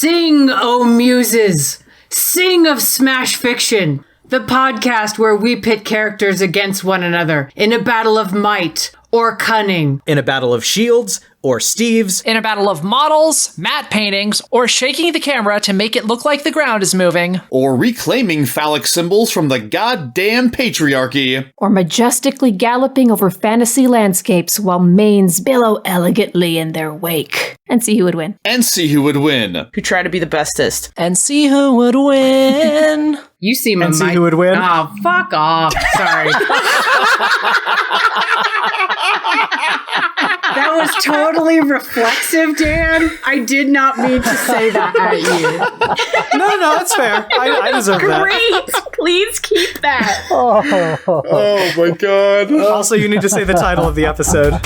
Sing, O muses! Sing of Smash Fiction, the podcast where we pit characters against one another in a battle of might or cunning. In a battle of shields or Steves. In a battle of models, matte paintings, or shaking the camera to make it look like the ground is moving. Or reclaiming phallic symbols from the goddamn patriarchy. Or majestically galloping over fantasy landscapes while manes billow elegantly in their wake. And see who would win. And see who would win. Who try to be the bestest. And see who would win. You seem And see who would win? Oh, fuck off. Sorry. That was totally reflexive, Dan. I did not mean to say that at you. No, it's fair. I deserve that. Great! Please keep that. Oh my god. Also, you need to say the title of the episode.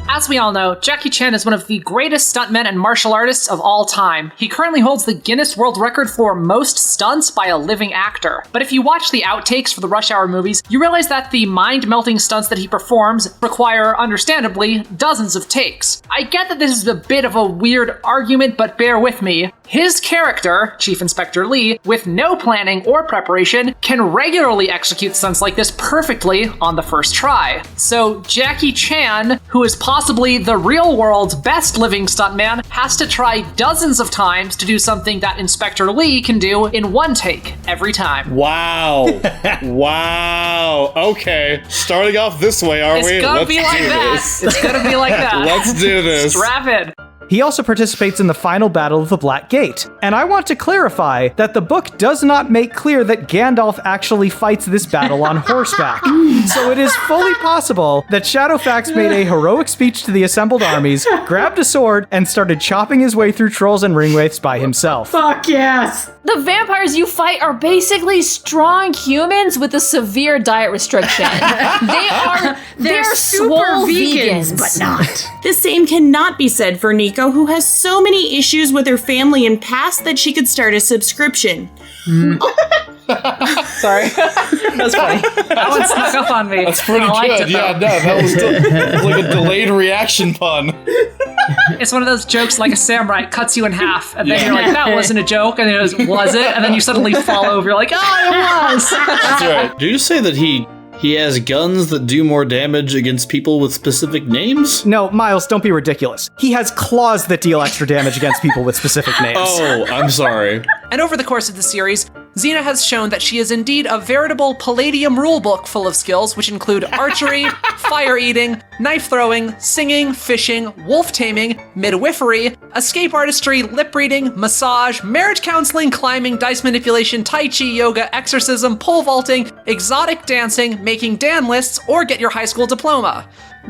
As we all know, Jackie Chan is one of the greatest stuntmen and martial artists of all time. He currently holds the Guinness World Record for most stunts by a living actor. But if you watch the outtakes for the Rush Hour movies, you realize that the mind-melting stunts that he performs require, understandably, dozens of takes. I get that this is a bit of a weird argument, but bear with me. His character, Chief Inspector Lee, with no planning or preparation, can regularly execute stunts like this perfectly on the first try. So Jackie Chan, who is possibly the real world's best living stuntman, has to try dozens of times to do something that Inspector Lee can do in one take every time. Wow. Wow. Okay. Starting off this way, are we? It's gonna be like that. It's gonna be like that. Let's do this. Strap in. He also participates in the final battle of the Black Gate. And I want to clarify that the book does not make clear that Gandalf actually fights this battle on horseback. So it is fully possible that Shadowfax made a heroic speech to the assembled armies, grabbed a sword, and started chopping his way through trolls and ringwraiths by himself. Fuck yes! The vampires you fight are basically strong humans with a severe diet restriction. They're super swole vegans, but not. The same cannot be said for Nico, who has so many issues with her family and past that she could start a subscription. Sorry. That's funny. That one snuck up on me. That's pretty good. Yeah, no, that was like a delayed reaction pun. It's one of those jokes like a samurai cuts you in half, and then you're like, that wasn't a joke, and then it was it? And then you suddenly fall over, you're like, oh, it was! That's right. Did you say that he has guns that do more damage against people with specific names? No, Miles, don't be ridiculous. He has claws that deal extra damage against people with specific names. Oh, I'm sorry. And over the course of the series, Xena has shown that she is indeed a veritable Palladium rulebook full of skills, which include archery, fire eating, knife throwing, singing, fishing, wolf taming, midwifery, escape artistry, lip reading, massage, marriage counseling, climbing, dice manipulation, tai chi, yoga, exorcism, pole vaulting, exotic dancing, making Dan lists, or get your high school diploma.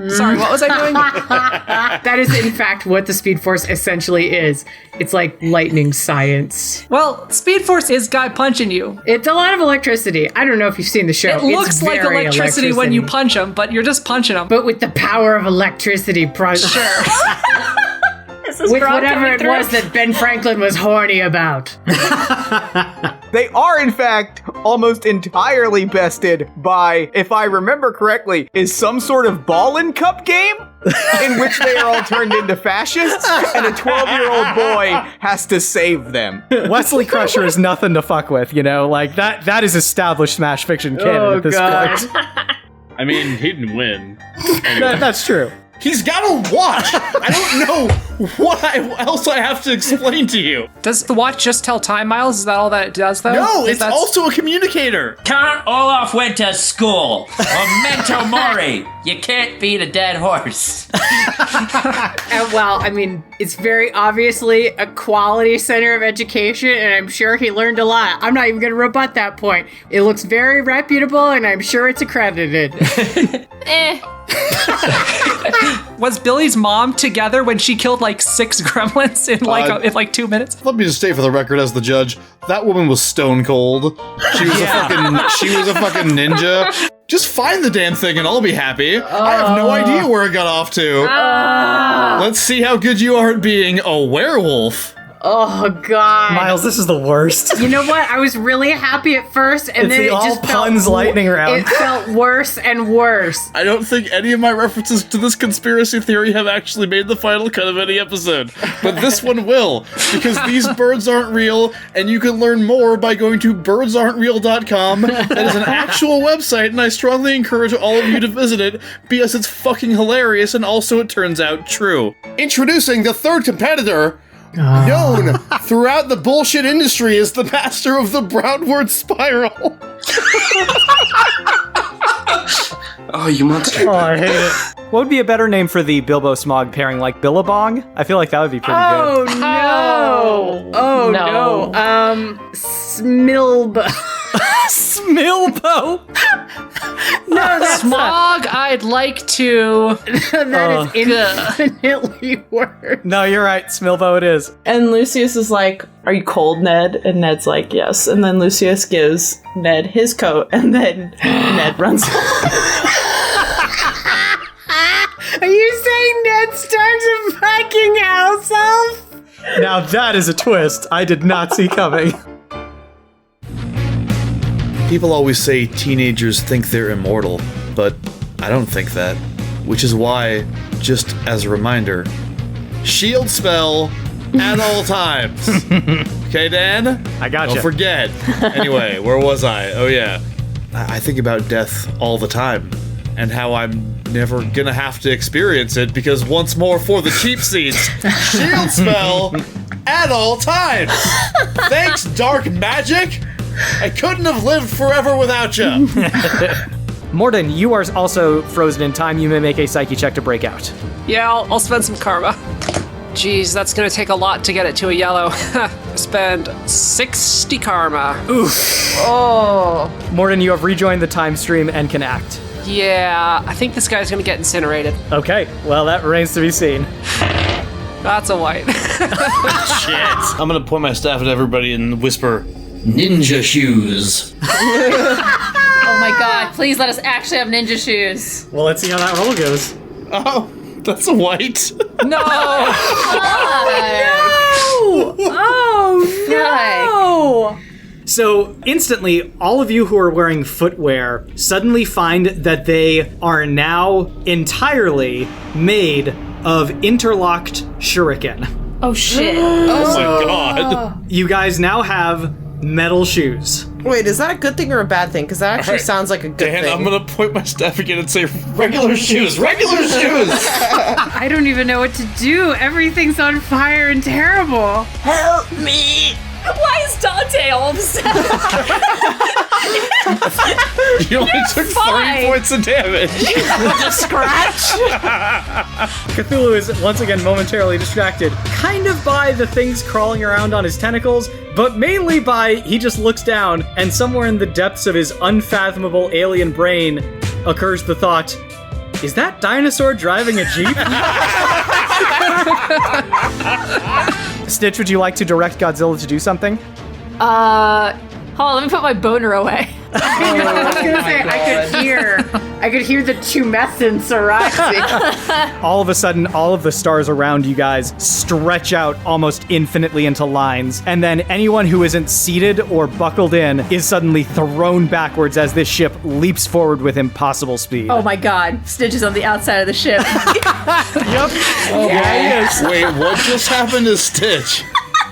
Sorry, what was I doing? That is, in fact, what the Speed Force essentially is. It's like lightning science. Well, Speed Force is guy punching you. It's a lot of electricity. I don't know if you've seen the show. It looks like electricity when you punch him, but you're just punching him. But with the power of electricity, Sure. with whatever it was that Ben Franklin was horny about. They are, in fact, almost entirely bested by, if I remember correctly, is some sort of ball and cup game in which they are all turned into fascists, and a 12-year-old boy has to save them. Wesley Crusher is nothing to fuck with, you know? Like, that is established Smash Fiction canon at this point. I mean, he didn't win. That's true. He's got a watch. I don't know what else I have to explain to you. Does the watch just tell time, Miles? Is that all that it does, though? No, it's also a communicator. Count Olaf went to school. Memento mori. You can't beat a dead horse. Well, I mean, it's very obviously a quality center of education, and I'm sure he learned a lot. I'm not even going to rebut that point. It looks very reputable, and I'm sure it's accredited. Was Billy's mom together when she killed like 6 gremlins in like 2 minutes? Let me just state for the record as the judge, that woman was stone cold. She was a fucking ninja. Just find the damn thing and I'll be happy. I have no idea where it got off to. Let's see how good you are at being a werewolf. Oh, God. Miles, this is the worst. You know what? I was really happy at first, and It's then the it all just puns felt lightning round. It felt worse and worse. I don't think any of my references to this conspiracy theory have actually made the final cut of any episode, but this one will, because these birds aren't real, and you can learn more by going to birdsaren'treal.com. That is an actual website, and I strongly encourage all of you to visit it, because it's fucking hilarious, and also it turns out true. Introducing the third competitor, known throughout the bullshit industry as the master of the Brownward Spiral. Oh, you monster. Oh, I hate it. What would be a better name for the Bilbo Smog pairing? Like Billabong? I feel like that would be pretty Oh, good. no. Oh, no. Smilbo. Smilbo! No, that's Smog, I'd like to. that is infinitely worse. No, you're right. Smilbo it is. And Lucius is like, "Are you cold, Ned?" And Ned's like, "Yes." And then Lucius gives Ned his coat, and then Ned runs. Are you saying Ned Stark's a fucking house elf? Now that is a twist I did not see coming. People always say teenagers think they're immortal, but I don't think that. Which is why, just as a reminder, shield spell at all times. Okay, Dan? I gotcha. Don't forget. Anyway, where was I? Oh, yeah. I think about death all the time, and how I'm never gonna have to experience it, because once more for the cheap seats, shield spell at all times. Thanks, dark magic. I couldn't have lived forever without you. Morden, you are also frozen in time. You may make a psyche check to break out. Yeah, I'll spend some karma. Jeez, that's gonna take a lot to get it to a yellow. Spend 60 karma. Morden, you have rejoined the time stream and can act. Yeah, I think this guy's gonna get incinerated. Okay, well, that remains to be seen. That's a white. Shit. I'm gonna point my staff at everybody and whisper, "Ninja shoes." Oh my god, please let us actually have ninja shoes. Well, let's see how that roll goes. Oh, that's a white. No! Oh no! So, instantly, all of you who are wearing footwear suddenly find that they are now entirely made of interlocked shuriken. Oh shit. Oh my god. You guys now have metal shoes. Wait, is that a good thing or a bad thing? Because that actually Alright, sounds like a good Dan, thing. I'm gonna point my staff again and say, regular shoes, regular shoes! I don't even know what to do. Everything's on fire and terrible. Help me! Why is Dante all of a sudden? You only took 3 points of damage. Cthulhu is once again momentarily distracted, kind of by the things crawling around on his tentacles, but mainly by he just looks down, and somewhere in the depths of his unfathomable alien brain occurs the thought, is that dinosaur driving a Jeep? Stitch, would you like to direct Godzilla to do something? Hold on, let me put my boner away. I was gonna say I could hear the tumescence arising. All of a sudden, all of the stars around you guys stretch out almost infinitely into lines, and then anyone who isn't seated or buckled in is suddenly thrown backwards as this ship leaps forward with impossible speed. Oh my god, Stitch is on the outside of the ship. Yep. Yes. Wait, what just happened to Stitch?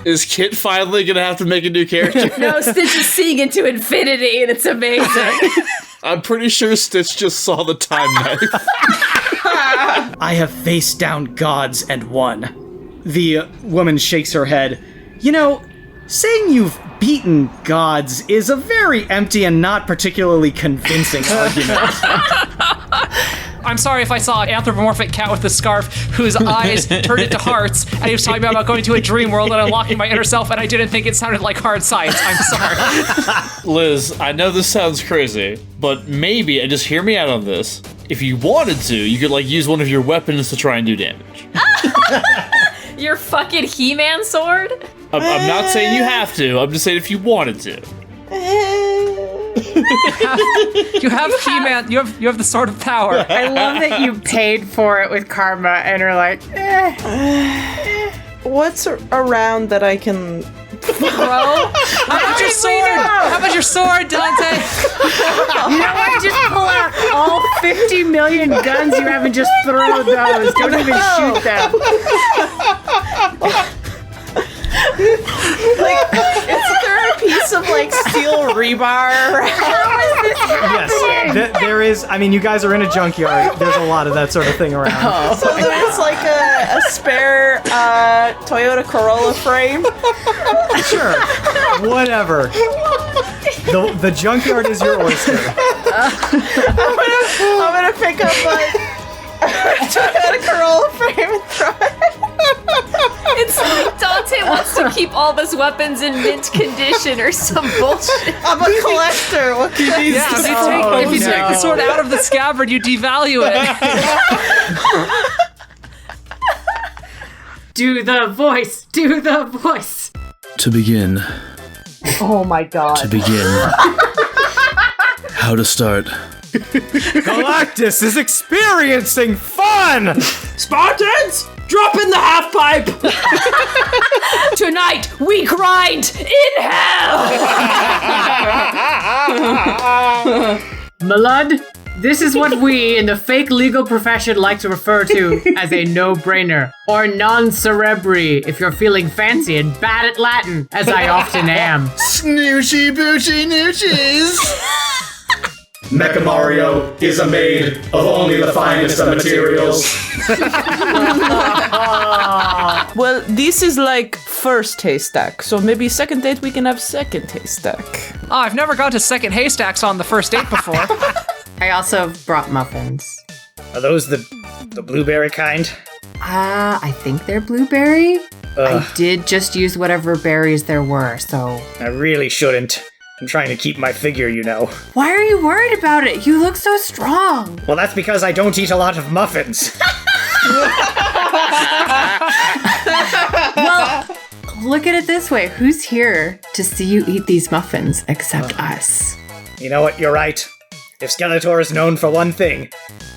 Is Kit finally gonna have to make a new character? No, Stitch is seeing into infinity and it's amazing. I'm pretty sure Stitch just saw the time knife. I have faced down gods and won. The woman shakes her head. You know, saying you've beaten gods is a very empty and not particularly convincing argument. I'm sorry if I saw an anthropomorphic cat with a scarf whose eyes turned into hearts, and he was talking about going to a dream world and unlocking my inner self, and I didn't think it sounded like hard science. I'm sorry. Liz, I know this sounds crazy, but maybe, and just hear me out on this, if you wanted to, you could use one of your weapons to try and do damage. Your fucking He-Man sword? I'm not saying you have to, I'm just saying if you wanted to. You have He-Man. You have the sword of power. I love that you paid for it with karma and are like, What's around that I can throw? How about your sword? How about your sword, Dante? You know what? Just pull out all 50 million guns you have and just throw those. Don't even shoot them. Like, is there a piece of like steel rebar? How is this happening? Yes, there is. I mean, you guys are in a junkyard. There's a lot of that sort of thing around. So there's like a spare Toyota Corolla frame. Sure, whatever. The junkyard is your oyster. I'm gonna pick up a Toyota Corolla frame and throw it. It's like Dante wants to keep all of his weapons in mint condition or some bullshit. I'm a collector. What can you Yeah, if you take the sword out of the scabbard, you devalue it. Do the voice. Do the voice. To begin. Oh my god. To begin. How to start. Galactus is experiencing fun! Spartans, drop in the half pipe. Tonight, we grind in hell! Malud, this is what we in the fake legal profession like to refer to as a no-brainer, or non-cerebri if you're feeling fancy and bad at Latin, as I often am. Snoochy boochy noochies! Mecha Mario is a maid of only the finest of materials. Well, this is like first haystack, so maybe second date we can have second haystack. Oh, I've never gone to second haystacks on the first date before. I also brought muffins. Are those the blueberry kind? I think they're blueberry. I did just use whatever berries there were, so... I really shouldn't. I'm trying to keep my figure, you know. Why are you worried about it? You look so strong. Well, that's because I don't eat a lot of muffins. Well, look at it this way. Who's here to see you eat these muffins except us? You know what? You're right. If Skeletor is known for one thing,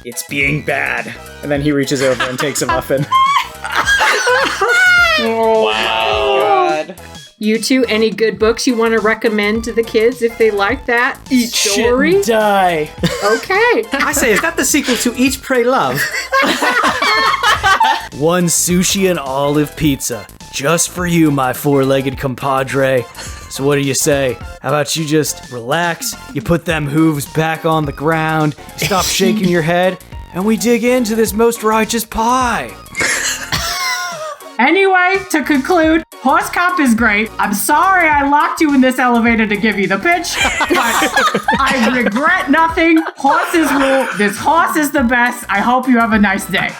it's being bad. And then he reaches over and takes a muffin. God. You two, any good books you want to recommend to the kids if they like that Eat story? shit, die. Okay. I say, is that the sequel to Eat, Pray, Love? One sushi and olive pizza. Just for you, my four-legged compadre. So what do you say? How about you just relax, you put them hooves back on the ground, you stop shaking your head, and we dig into this most righteous pie. Anyway, to conclude, Horse Cop is great. I'm sorry I locked you in this elevator to give you the pitch, but I regret nothing. Horses rule. This horse is the best. I hope you have a nice day.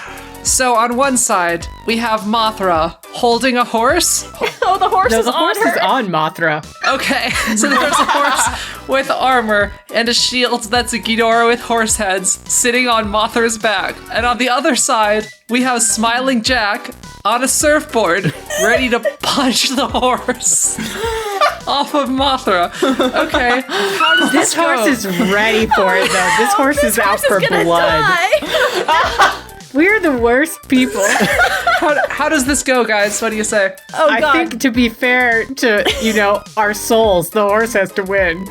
So on one side, we have Mothra holding a horse. Oh, the horse No, is the on horse her. is on Mothra. Okay, so there's a horse with armor and a shield that's a Ghidorah with horse heads sitting on Mothra's back. And on the other side, we have Smiling Jack on a surfboard, ready to punch the horse off of Mothra. Okay, how does This go? horse is ready for it, though. This horse is out for blood. We're the worst people. How does this go, guys? What do you say? Oh, I God. think to be fair to, our souls, the horse has to win.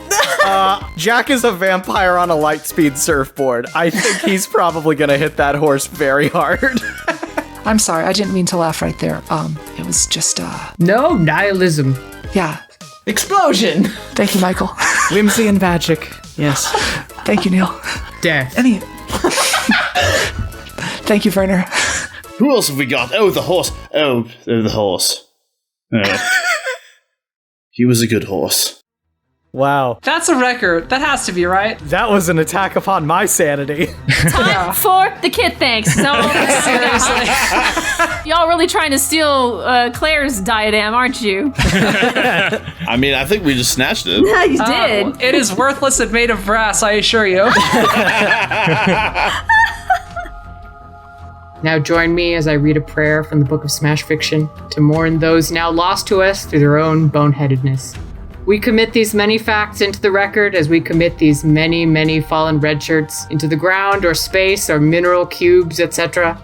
Jack is a vampire on a light-speed surfboard. I think he's probably gonna hit that horse very hard. I'm sorry, I didn't mean to laugh right there. It was just, No nihilism. yeah. Explosion. Thank you, Michael. Whimsy and magic. Yes. Thank you, Neil. Death. Thank you, Werner. Who else have we got? Oh, the horse. Oh, the horse. Oh. He was a good horse. Wow. That's a record. That has to be, right? That was an attack upon my sanity. Time for the kid thanks. So, Seriously. y'all really trying to steal Claire's diadem, aren't you? I mean, I think we just snatched it. Yeah, you did. It is worthless and made of brass, I assure you. Now join me as I read a prayer from the book of Smash Fiction to mourn those now lost to us through their own boneheadedness. We commit these many facts into the record as we commit these many, many fallen red shirts into the ground or space or mineral cubes, etc.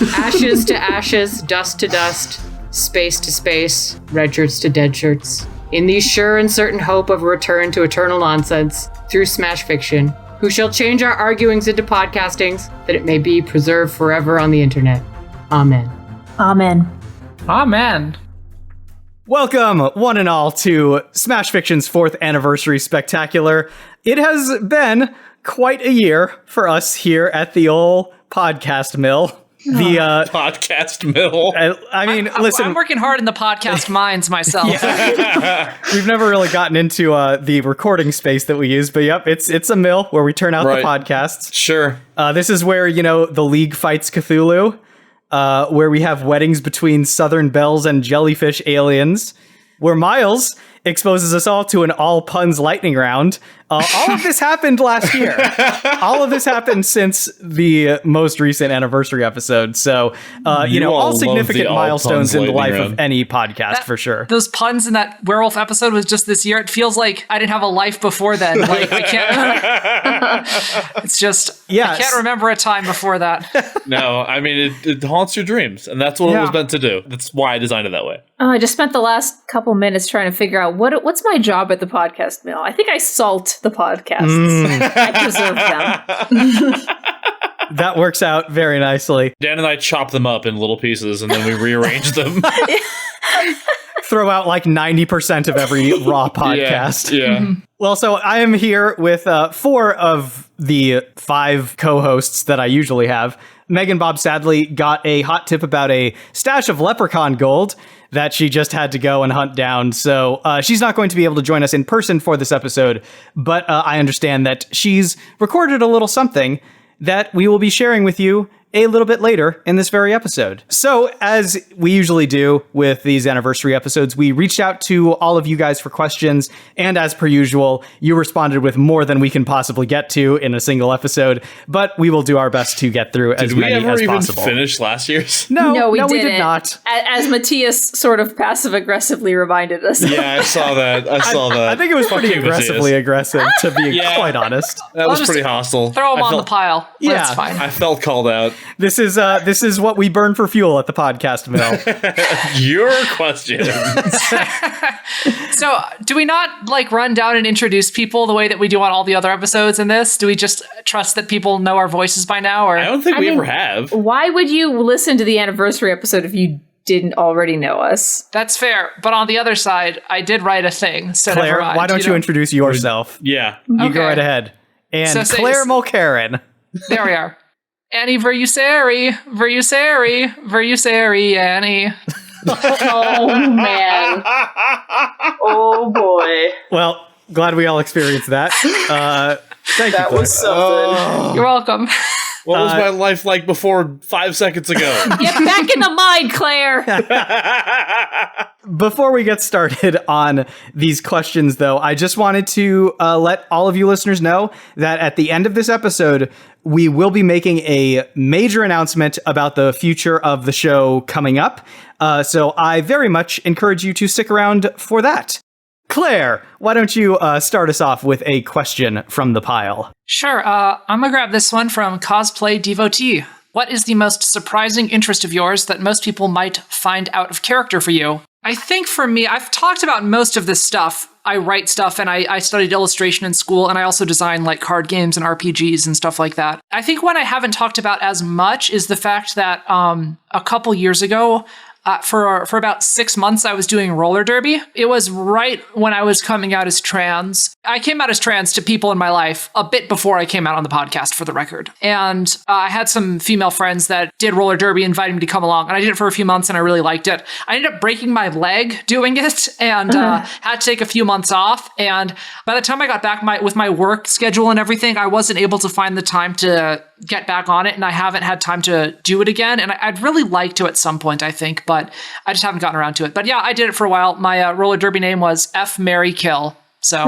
Ashes to ashes, dust to dust, space to space, red shirts to dead shirts. In the sure and certain hope of a return to eternal nonsense through Smash Fiction, who shall change our arguings into podcastings, that it may be preserved forever on the internet. Amen. Amen. Amen. Welcome, one and all, to Smash Fiction's 4th anniversary spectacular. It has been quite a year for us here at the old podcast mill. The podcast mill. I mean, listen, I'm working hard in the podcast mines myself. we've never really gotten into the recording space that we use, but yep, it's a mill where we turn out the podcasts. Sure. This is where, the League fights Cthulhu, where we have weddings between Southern Belles and jellyfish aliens, where Miles exposes us all to an all puns lightning round. All of this happened last year. All of this happened since the most recent anniversary episode. So, all significant milestones in the life of any podcast, for sure. Those puns in that werewolf episode was just this year. It feels like I didn't have a life before then. Like, I can't. It's just, I can't remember a time before that. No, I mean, it haunts your dreams, and that's what it was meant to do. That's why I designed it that way. Oh, I just spent the last couple minutes trying to figure out what's my job at the podcast mill. I think I salt the podcasts. I preserve them. That works out very nicely. Dan and I chop them up in little pieces, and then we rearrange them. Throw out like 90% of every raw podcast. Yeah. Mm-hmm. Well, so I am here with 4 of the 5 co-hosts that I usually have. MeganBob sadly got a hot tip about a stash of leprechaun gold that she just had to go and hunt down. So she's not going to be able to join us in person for this episode, but I understand that she's recorded a little something that we will be sharing with you a little bit later in this very episode. So, as we usually do with these anniversary episodes, we reached out to all of you guys for questions, and as per usual, you responded with more than we can possibly get to in a single episode, but we will do our best to get through as many as possible. Did we ever even finish last year's? No, we did not. As Matthias sort of passive-aggressively reminded us. Yeah, I saw that. I think it was pretty aggressively aggressive, to be quite honest. That was pretty hostile. Throw him on the pile. Yeah. That's fine. I felt called out. This is what we burn for fuel at the podcast mill. Your question. So, do we not run down and introduce people the way that we do on all the other episodes in this? Do we just trust that people know our voices by now? Or I don't think we ever have. Why would you listen to the anniversary episode if you didn't already know us? That's fair. But on the other side, I did write a thing. So Claire, why don't you introduce yourself? Yeah. You go right ahead. And so Claire Mulcairn. There we are. Annie Verusari, Annie. Oh, man. Oh, boy. Well, glad we all experienced that. Thank you, That was something. You're welcome. What was my life like before 5 seconds ago? Get back in the mind, Claire! Before we get started on these questions, though, I just wanted to let all of you listeners know that at the end of this episode, we will be making a major announcement about the future of the show coming up. So I very much encourage you to stick around for that. Claire, why don't you start us off with a question from the pile? Sure. I'm going to grab this one from Cosplay Devotee. What is the most surprising interest of yours that most people might find out of character for you? I think for me, I've talked about most of this stuff. I write stuff and I studied illustration in school, and I also design card games and RPGs and stuff like that. I think what I haven't talked about as much is the fact that a couple years ago, for about 6 months, I was doing roller derby. It was right when I was coming out as trans. I came out as trans to people in my life a bit before I came out on the podcast, for the record. And I had some female friends that did roller derby, inviting me to come along. And I did it for a few months and I really liked it. I ended up breaking my leg doing it and had to take a few months off. And by the time I got back with my work schedule and everything, I wasn't able to find the time to get back on it. And I haven't had time to do it again. And I'd really like to at some point, I think, but I just haven't gotten around to it. But yeah, I did it for a while. My roller derby name was F, Marry, Kill. So So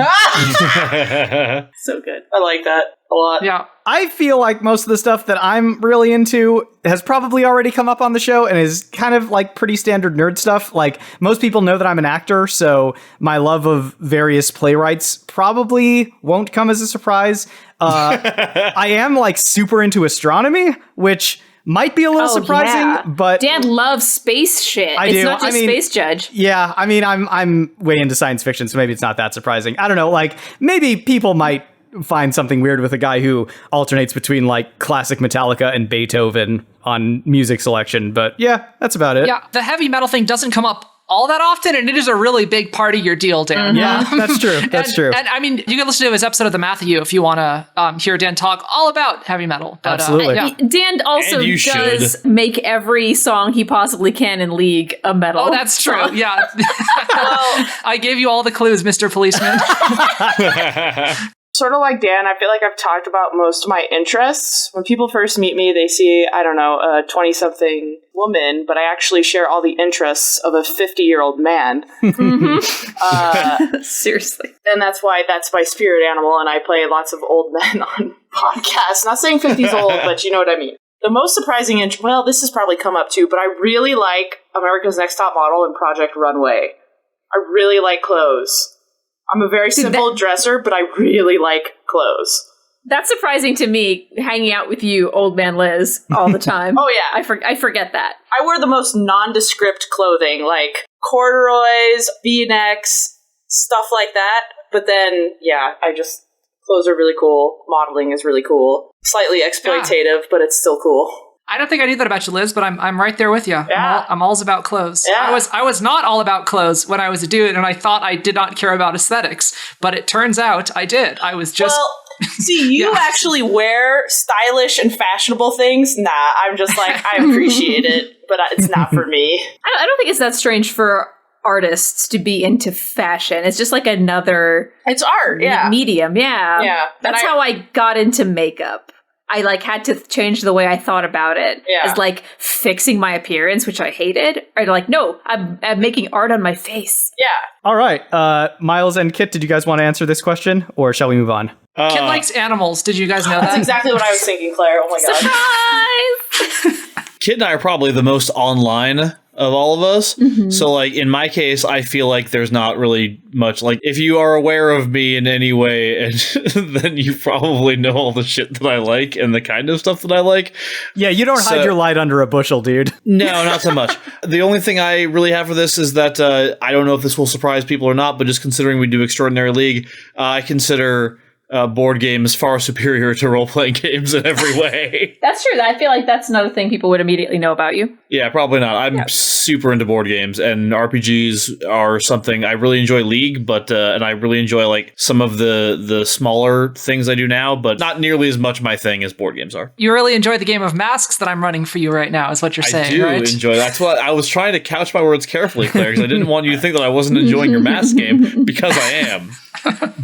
good. I like that a lot. Yeah. I feel like most of the stuff that I'm really into has probably already come up on the show and is kind of pretty standard nerd stuff. Most people know that I'm an actor, so my love of various playwrights probably won't come as a surprise. I am super into astronomy, which might be a little surprising, but Dan loves space shit. I It's do. not just Space Judge. Yeah, I mean, I'm way into science fiction, so maybe it's not that surprising. I don't know, like, maybe people might find something weird with a guy who alternates between, like, classic Metallica and Beethoven on music selection, but yeah, that's about it. Yeah, the heavy metal thing doesn't come up all that often, and it is a really big part of your deal, Dan. Yeah, that's true. That's true. And I mean, you can listen to his episode of The Matthew if you want to hear Dan talk all about heavy metal. But, Absolutely. yeah. Dan also And you does should. make every song he possibly can in League a metal. Oh, that's true. song. Yeah. I gave you all the clues, Mr. Policeman. Sort of like Dan, I feel like I've talked about most of my interests. When people first meet me, they see, I don't know, a 20-something woman, but I actually share all the interests of a 50-year-old man. Seriously. And that's why that's my spirit animal, and I play lots of old men on podcasts. Not saying 50's old, but you know what I mean. The most surprising, well, this has probably come up too, but I really like America's Next Top Model and Project Runway. I really like clothes. I'm a very simple dresser, but I really like clothes. That's surprising to me, hanging out with you, old man Liz, all the time. Oh, yeah. I forget that. I wear the most nondescript clothing, like corduroys, V-necks, stuff like that. But then, yeah, clothes are really cool. Modeling is really cool. Slightly exploitative, but it's still cool. I don't think I knew that about you, Liz, but I'm right there with you. Yeah. I'm all about clothes. Yeah. I was not all about clothes when I was a dude, and I thought I did not care about aesthetics, but it turns out I did. I was just... Well, see, you actually wear stylish and fashionable things. Nah, I'm just like, I appreciate it, but it's not for me. I don't think it's that strange for artists to be into fashion. It's just like another... It's art, yeah. Medium, yeah. Yeah. That's how I got into makeup. I had to change the way I thought about it as fixing my appearance, which I hated. Or no, I'm making art on my face. Yeah. All right. Miles and Kit, did you guys want to answer this question, or shall we move on? Kit likes animals. Did you guys know that? That's exactly what I was thinking, Claire. Oh my god. Surprise! Kit and I are probably the most online of all of us. Mm-hmm. So, like, in my case, I feel like there's not really much. Like, if you are aware of me in any way, and then you probably know all the shit that I like and the kind of stuff that I like. Yeah, you don't hide your light under a bushel, dude. No, not so much. The only thing I really have for this is that I don't know if this will surprise people or not, but just considering we do Extraordinary League, I consider board games far superior to role-playing games in every way. That's true. I feel like that's another thing people would immediately know about you. Yeah, probably not. I'm super into board games, and RPGs are something I really enjoy. League, but and I really enjoy like some of the smaller things I do now, but not nearly as much my thing as board games are. You really enjoy the game of Masks that I'm running for you right now, is what you're saying, I do right? enjoy. That's what I was trying to couch my words carefully, Claire, because I didn't want you to think that I wasn't enjoying your Mask game, because I am.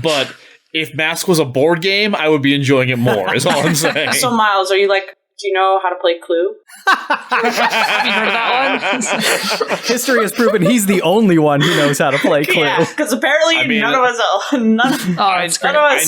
But if Mask was a board game, I would be enjoying it more, is all I'm saying. So, Miles, are you like, do you know how to play Clue? Have you heard of that one? History has proven he's the only one who knows how to play Clue. Yeah, because apparently none of us I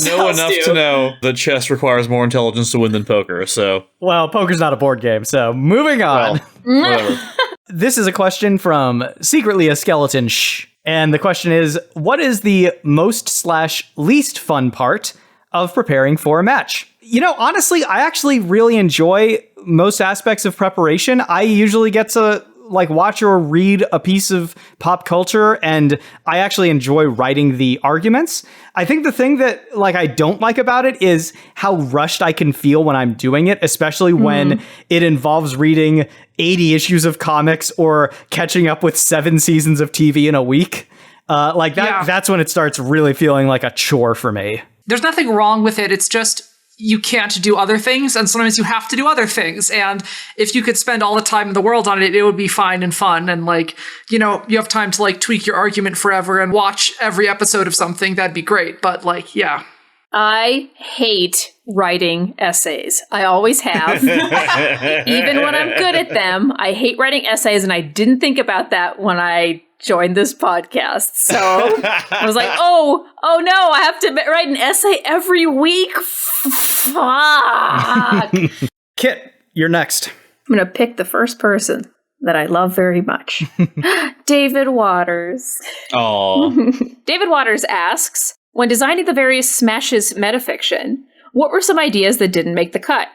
know enough to know that chess requires more intelligence to win than poker, so... Well, poker's not a board game, so moving on. Well, whatever. This is a question from Secretly a Skeleton Shh. And the question is, what is the most/least fun part of preparing for a match? You know, honestly, I actually really enjoy most aspects of preparation. I usually get to like watch or read a piece of pop culture, and I actually enjoy writing the arguments. I think the thing that like I don't like about it is how rushed I can feel when I'm doing it, especially when it involves reading 80 issues of comics or catching up with 7 seasons of TV in a week. Like that, that's when it starts really feeling like a chore for me. There's nothing wrong with it. It's just you can't do other things, and sometimes you have to do other things. And if you could spend all the time in the world on it, it would be fine and fun. And like, you know, you have time to like tweak your argument forever and watch every episode of something. That'd be great. But like, yeah. I hate writing essays. I always have. Even when I'm good at them, I hate writing essays, and I didn't think about that when I joined this podcast. So I was like, oh no, I have to write an essay every week? Fuck. Kit, you're next. I'm going to pick the first person that I love very much. David Waters. Oh. David Waters asks, when designing the various Smashes metafiction, what were some ideas that didn't make the cut?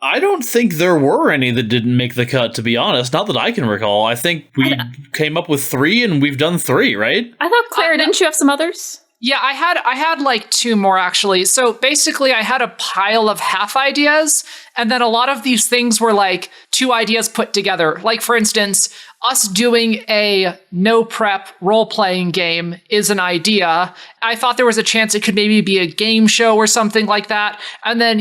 I don't think there were any that didn't make the cut, to be honest. Not that I can recall. I think we came up with 3 and we've done 3, right? I thought, Claire, didn't you have some others? Yeah, I had like 2 more actually. So basically I had a pile of half ideas, and then a lot of these things were like 2 ideas put together. Like for instance, us doing a no prep role-playing game is an idea. I thought there was a chance it could maybe be a game show or something like that. And then,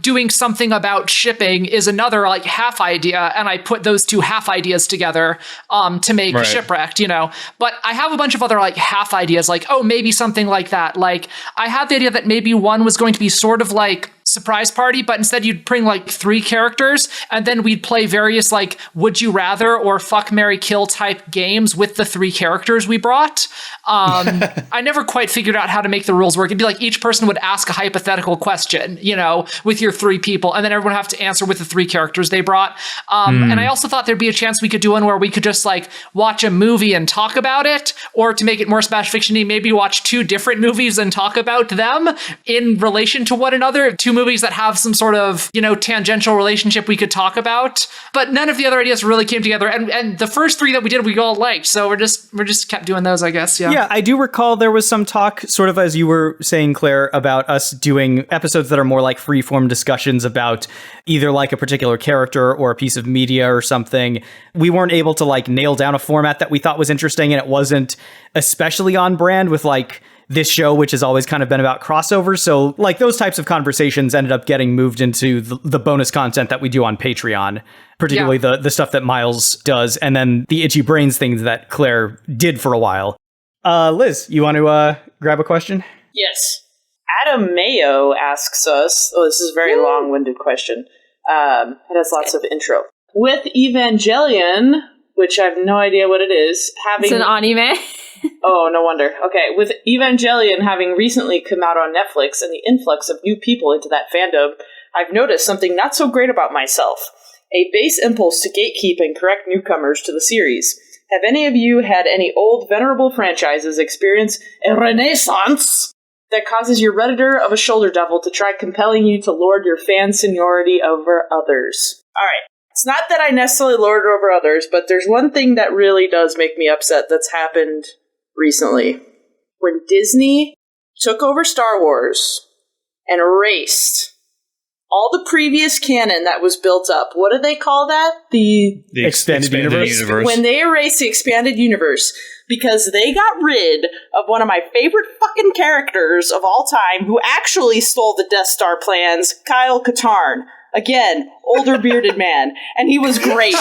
doing something about shipping is another like half idea. And I put those 2 half ideas together to make Shipwrecked, But I have a bunch of other like half ideas, like, oh, maybe something like that. Like I had the idea that maybe one was going to be sort of like Surprise Party, but instead you'd bring like 3 characters and then we'd play various like Would You Rather or Fuck, Marry, Kill type games with the 3 characters we brought. I never quite figured out how to make the rules work. It'd be like each person would ask a hypothetical question, with your 3 people, and then everyone would have to answer with the 3 characters they brought. And I also thought there'd be a chance we could do one where we could just like watch a movie and talk about it, or to make it more Smash Fiction-y, maybe watch 2 different movies and talk about them in relation to one another. 2 movies that have some sort of, tangential relationship we could talk about. But none of the other ideas really came together. And the first 3 that we did, we all liked. So we're just kept doing those, I guess. Yeah. Yeah, I do recall there was some talk, sort of as you were saying, Claire, about us doing episodes that are more like free-form discussions about either like a particular character or a piece of media or something. We weren't able to like nail down a format that we thought was interesting, and it wasn't especially on brand with like this show, which has always kind of been about crossovers. So like those types of conversations ended up getting moved into the bonus content that we do on Patreon, particularly the stuff that Miles does, and then the Itchy Brains things that Claire did for a while. Liz, you want to grab a question? Yes. Adam Mayo asks us, this is a very long-winded question. It has lots of intro. With Evangelion, which I have no idea what it is, it's an anime. Oh, no wonder. Okay, with Evangelion having recently come out on Netflix and the influx of new people into that fandom, I've noticed something not so great about myself. A base impulse to gatekeep and correct newcomers to the series. Have any of you had any old, venerable franchises experience a renaissance that causes your redditor of a shoulder devil to try compelling you to lord your fan seniority over others? All right. It's not that I necessarily lord it over others, but there's one thing that really does make me upset that's happened recently. When Disney took over Star Wars and erased all the previous canon that was built up. What do they call that? The expanded universe. When they erased the expanded universe, because they got rid of one of my favorite fucking characters of all time, who actually stole the Death Star plans, Kyle Katarn. Again, older bearded man. And he was great.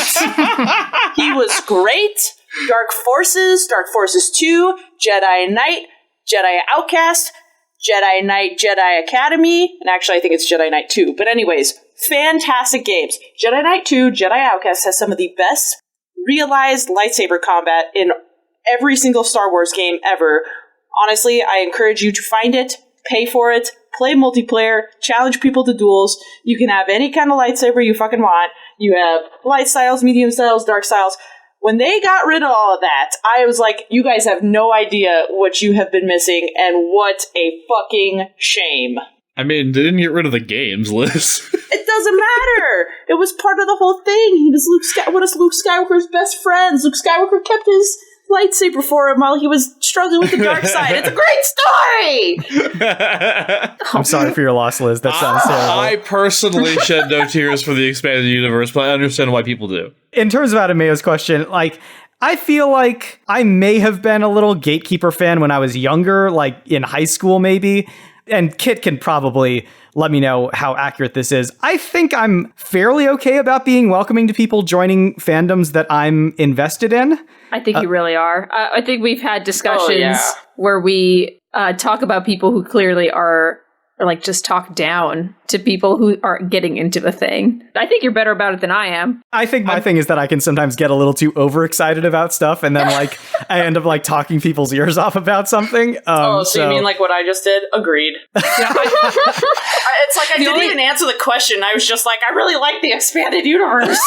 He was great. Dark Forces 2, Jedi Knight, Jedi Outcast, Jedi Knight, Jedi Academy, and actually I think it's Jedi Knight 2. But anyways, fantastic games. Jedi Knight 2, Jedi Outcast has some of the best realized lightsaber combat in every single Star Wars game ever. Honestly, I encourage you to find it, pay for it, play multiplayer, challenge people to duels. You can have any kind of lightsaber you fucking want. You have light styles, medium styles, dark styles. When they got rid of all of that, I was like, you guys have no idea what you have been missing, and what a fucking shame. I mean, they didn't get rid of the games, Liz. It doesn't matter. It was part of the whole thing. He was one of Luke Skywalker's best friends. Luke Skywalker kept his lightsaber for him while he was struggling with the dark side. It's a great story! I'm sorry for your loss, Liz. That sounds terrible. I personally shed no tears for the expanded universe, but I understand why people do. In terms of Adameo's question, I feel like I may have been a little Gatekeeper fan when I was younger, like in high school maybe. And Kit can probably let me know how accurate this is. I think I'm fairly okay about being welcoming to people joining fandoms that I'm invested in. I think you really are. I think we've had discussions where we talk about people who clearly are like just talk down to people who are getting into the thing. I think you're better about it than I am. I think my thing is that I can sometimes get a little too overexcited about stuff, and then I end up talking people's ears off about something. So you mean like what I just did? Agreed. It's like I didn't even answer the question. I was just like, I really like the expanded universe.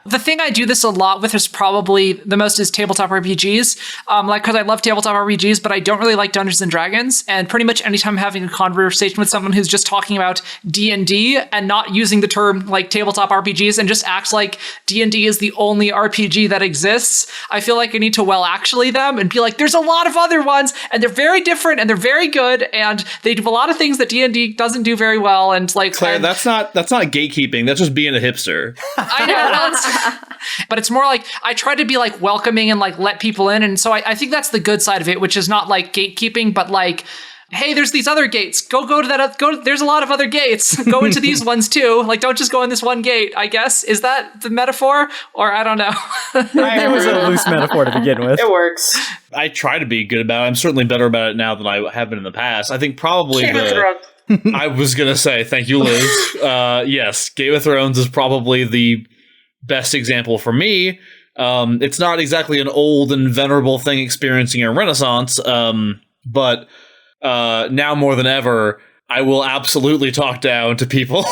The thing I do this a lot with is probably the most is tabletop RPGs. Because I love tabletop RPGs, but I don't really like Dungeons and Dragons. And pretty much anytime I'm having a conversation conversation with someone who's just talking about D&D and not using the term like tabletop RPGs and just acts like D&D is the only RPG that exists, I feel like I need to actually them and be like, there's a lot of other ones and they're very different and they're very good and they do a lot of things that D&D doesn't do very well. And like, Claire, that's not gatekeeping. That's just being a hipster. I know, but it's more like I try to be like welcoming and like let people in. And so I think that's the good side of it, which is not like gatekeeping, but like, hey, there's these other gates. Go to that. There's a lot of other gates. Go into these ones too. Like, don't just go in this one gate, I guess. Is that the metaphor? Or I don't know. It was a loose metaphor to begin with. It works. I try to be good about it. I'm certainly better about it now than I have been in the past. I think probably I was going to say, thank you, Liz. Yes, Game of Thrones is probably the best example for me. It's not exactly an old and venerable thing experiencing a renaissance, but now more than ever, I will absolutely talk down to people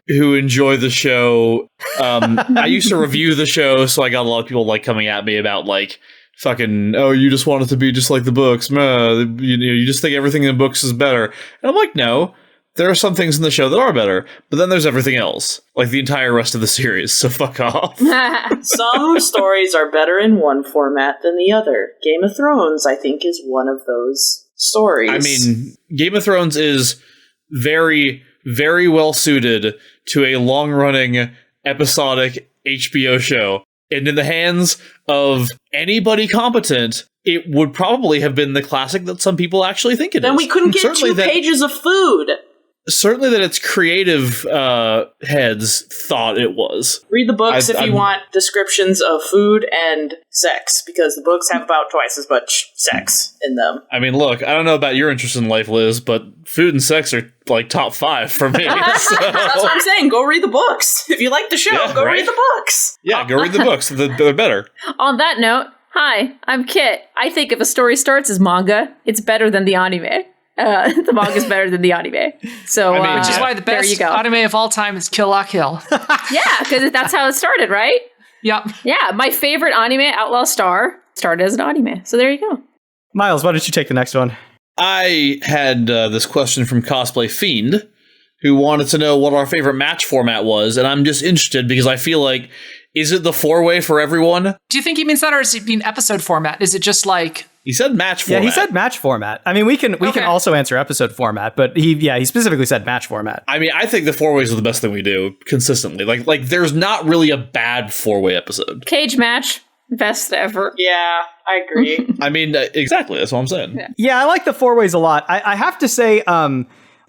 who enjoy the show. I used to review the show, so I got a lot of people like coming at me about like fucking, oh, you just want it to be just like the books. You just think everything in the books is better. And I'm like, no. There are some things in the show that are better, but then there's everything else, like the entire rest of the series, so fuck off. Some stories are better in one format than the other. Game of Thrones, I think, is one of those stories. I mean, Game of Thrones is very, very well suited to a long-running, episodic HBO show. And in the hands of anybody competent, it would probably have been the classic that some people actually think it is. Then we couldn't get 2 pages of food. Certainly that its creative heads thought it was. Read the books if you want descriptions of food and sex, because the books have about twice as much sex in them. I mean, look, I don't know about your interest in life, Liz, but food and sex are like top 5 for me. So. That's what I'm saying. Go read the books. If you like the show, go read the books. Yeah, go read the books. They're better. On that note, hi, I'm Kit. I think if a story starts as manga, it's better than the anime. The manga is better than the anime. So, which is why the best anime of all time is Kill la Kill. Yeah, because that's how it started, right? Yep. Yeah, my favorite anime, Outlaw Star, started as an anime. So there you go. Miles, why don't you take the next one? I had this question from Cosplay Fiend, who wanted to know what our favorite match format was, and I'm just interested because I feel like, is it the 4-way for everyone? Do you think he means that, or is it being episode format? Is it just like... He said match format. Yeah, he said match format. I mean, we can also answer episode format, but he specifically said match format. I mean, I think the 4-ways are the best thing we do consistently. Like there's not really a bad 4-way episode. Cage match, best ever. Yeah, I agree. I mean, exactly. That's what I'm saying. Yeah, I like the 4-ways a lot. I have to say,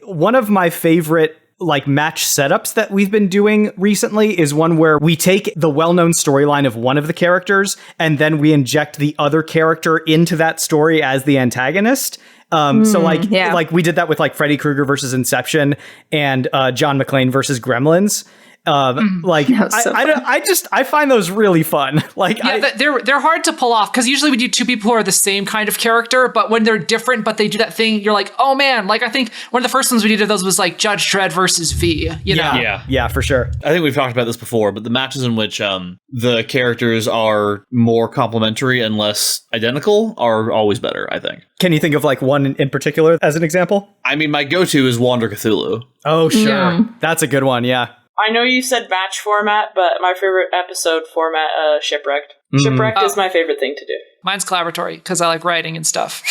one of my favorite like match setups that we've been doing recently is one where we take the well-known storyline of one of the characters and then we inject the other character into that story as the antagonist. So like we did that with like Freddy Krueger versus Inception and John McClane versus Gremlins. I find those really fun. Like, they're hard to pull off because usually we do 2 people who are the same kind of character, but when they're different, but they do that thing, you're like, oh man! Like I think one of the first ones we did of those was like Judge Dredd versus V. You know? Yeah, for sure. I think we've talked about this before, but the matches in which the characters are more complementary and less identical are always better. I think. Can you think of like one in particular as an example? I mean, my go-to is Wander Cthulhu. Oh, sure, that's a good one. Yeah. I know you said match format, but my favorite episode format, Shipwrecked. Shipwrecked is my favorite thing to do. Mine's collaboratory, because I like writing and stuff.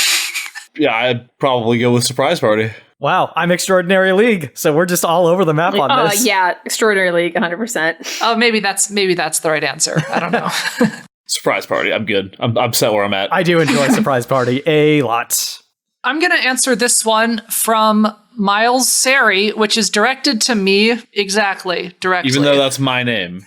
Yeah, I'd probably go with Surprise Party. Wow, I'm Extraordinary League, so we're just all over the map on this. Yeah, Extraordinary League, 100%. Oh, maybe that's the right answer. I don't know. Surprise Party, I'm good. I'm set where I'm at. I do enjoy Surprise Party a lot. I'm going to answer this one from Miles Sari, which is directed to me directly. Even though that's my name.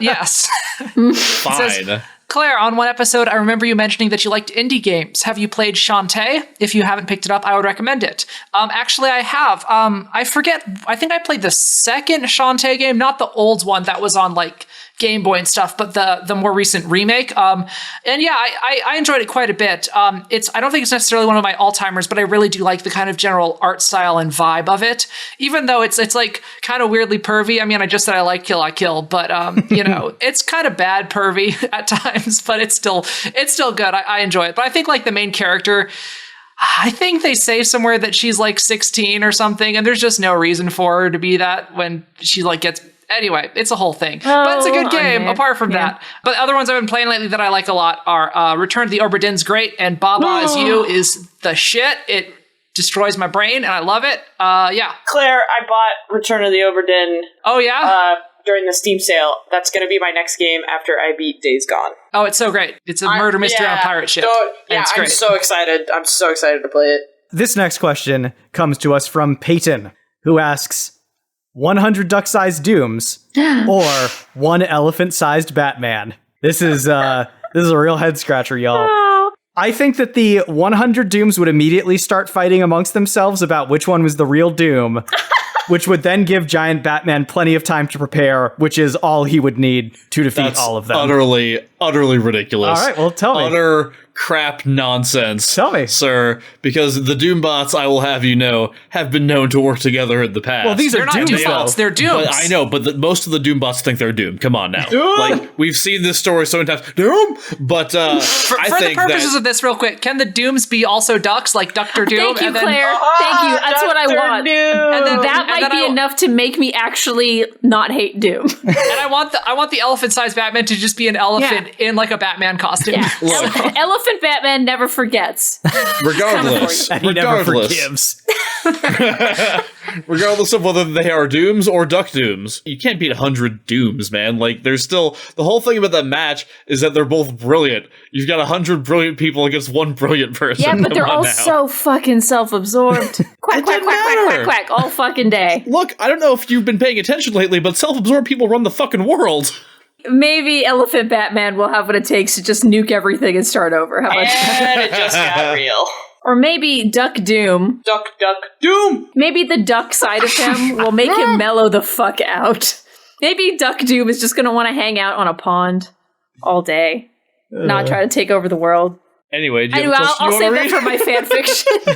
Yes. Fine. Says, Claire, on one episode, I remember you mentioning that you liked indie games. Have you played Shantae? If you haven't picked it up, I would recommend it. Actually, I have. I forget. I think I played the second Shantae game, not the old one that was on like Game Boy and stuff, but the more recent remake. And yeah, I enjoyed it quite a bit. I don't think it's necessarily one of my all-timers, but I really do like the kind of general art style and vibe of it. Even though it's like kind of weirdly pervy. I mean, I just said I like Kill la Kill, but you know, it's kind of bad pervy at times, but it's still good. I enjoy it. But I think like the main character, I think they say somewhere that she's like 16 or something, and there's just no reason for her to be that when she like gets. Anyway, it's a whole thing. But it's a good game, apart from that. But other ones I've been playing lately that I like a lot are Return to the Obra Dinn's great, and Baba Is You is the shit. It destroys my brain, and I love it. Yeah. Claire, I bought Return of the Obra Dinn. Oh, yeah? During the Steam sale. That's going to be my next game after I beat Days Gone. Oh, it's so great. It's a murder mystery on a pirate ship. I'm so excited. I'm so excited to play it. This next question comes to us from Peyton, who asks, 100 duck-sized dooms or 1 elephant-sized Batman? This is a real head-scratcher, y'all. I think that the 100 dooms would immediately start fighting amongst themselves about which one was the real doom. Which would then give Giant Batman plenty of time to prepare, which is all he would need to defeat all of them. Utterly ridiculous. All right, well, tell me. Utter crap nonsense. Tell me. Sir, because the Doombots, I will have you know, have been known to work together in the past. Well, these are Doombots. They're Dooms. But I know, but most of the Doombots think they're Doom. Come on now. Like, we've seen this story so many times. Doom! But for the purposes of this, real quick, can the Dooms be also ducks, like Dr. Doom? Thank you, Claire. Thank you. That's what I want. Doom. And then that might be enough to make me actually not hate Doom. And I want the elephant-sized Batman to just be an elephant in like a Batman costume. Yeah. Elephant Batman never forgets. Regardless. And he never forgives. Regardless of whether they are Dooms or Duck Dooms, you can't beat 100 Dooms, man. Like, there's still... The whole thing about that match is that they're both brilliant. You've got 100 brilliant people against one brilliant person. Yeah, but they're all so fucking self-absorbed. Quack, quack, quack, quack, quack, quack, all fucking day. Look, I don't know if you've been paying attention lately, but self-absorbed people run the fucking world. Maybe Elephant Batman will have what it takes to just nuke everything and start over. How about And it just got real. Or maybe Duck Doom. Duck Doom! Maybe the duck side of him will make him mellow the fuck out. Maybe Duck Doom is just going to want to hang out on a pond all day, not try to take over the world. Anyway, do you have a question I'll you want save to that for my fan fiction.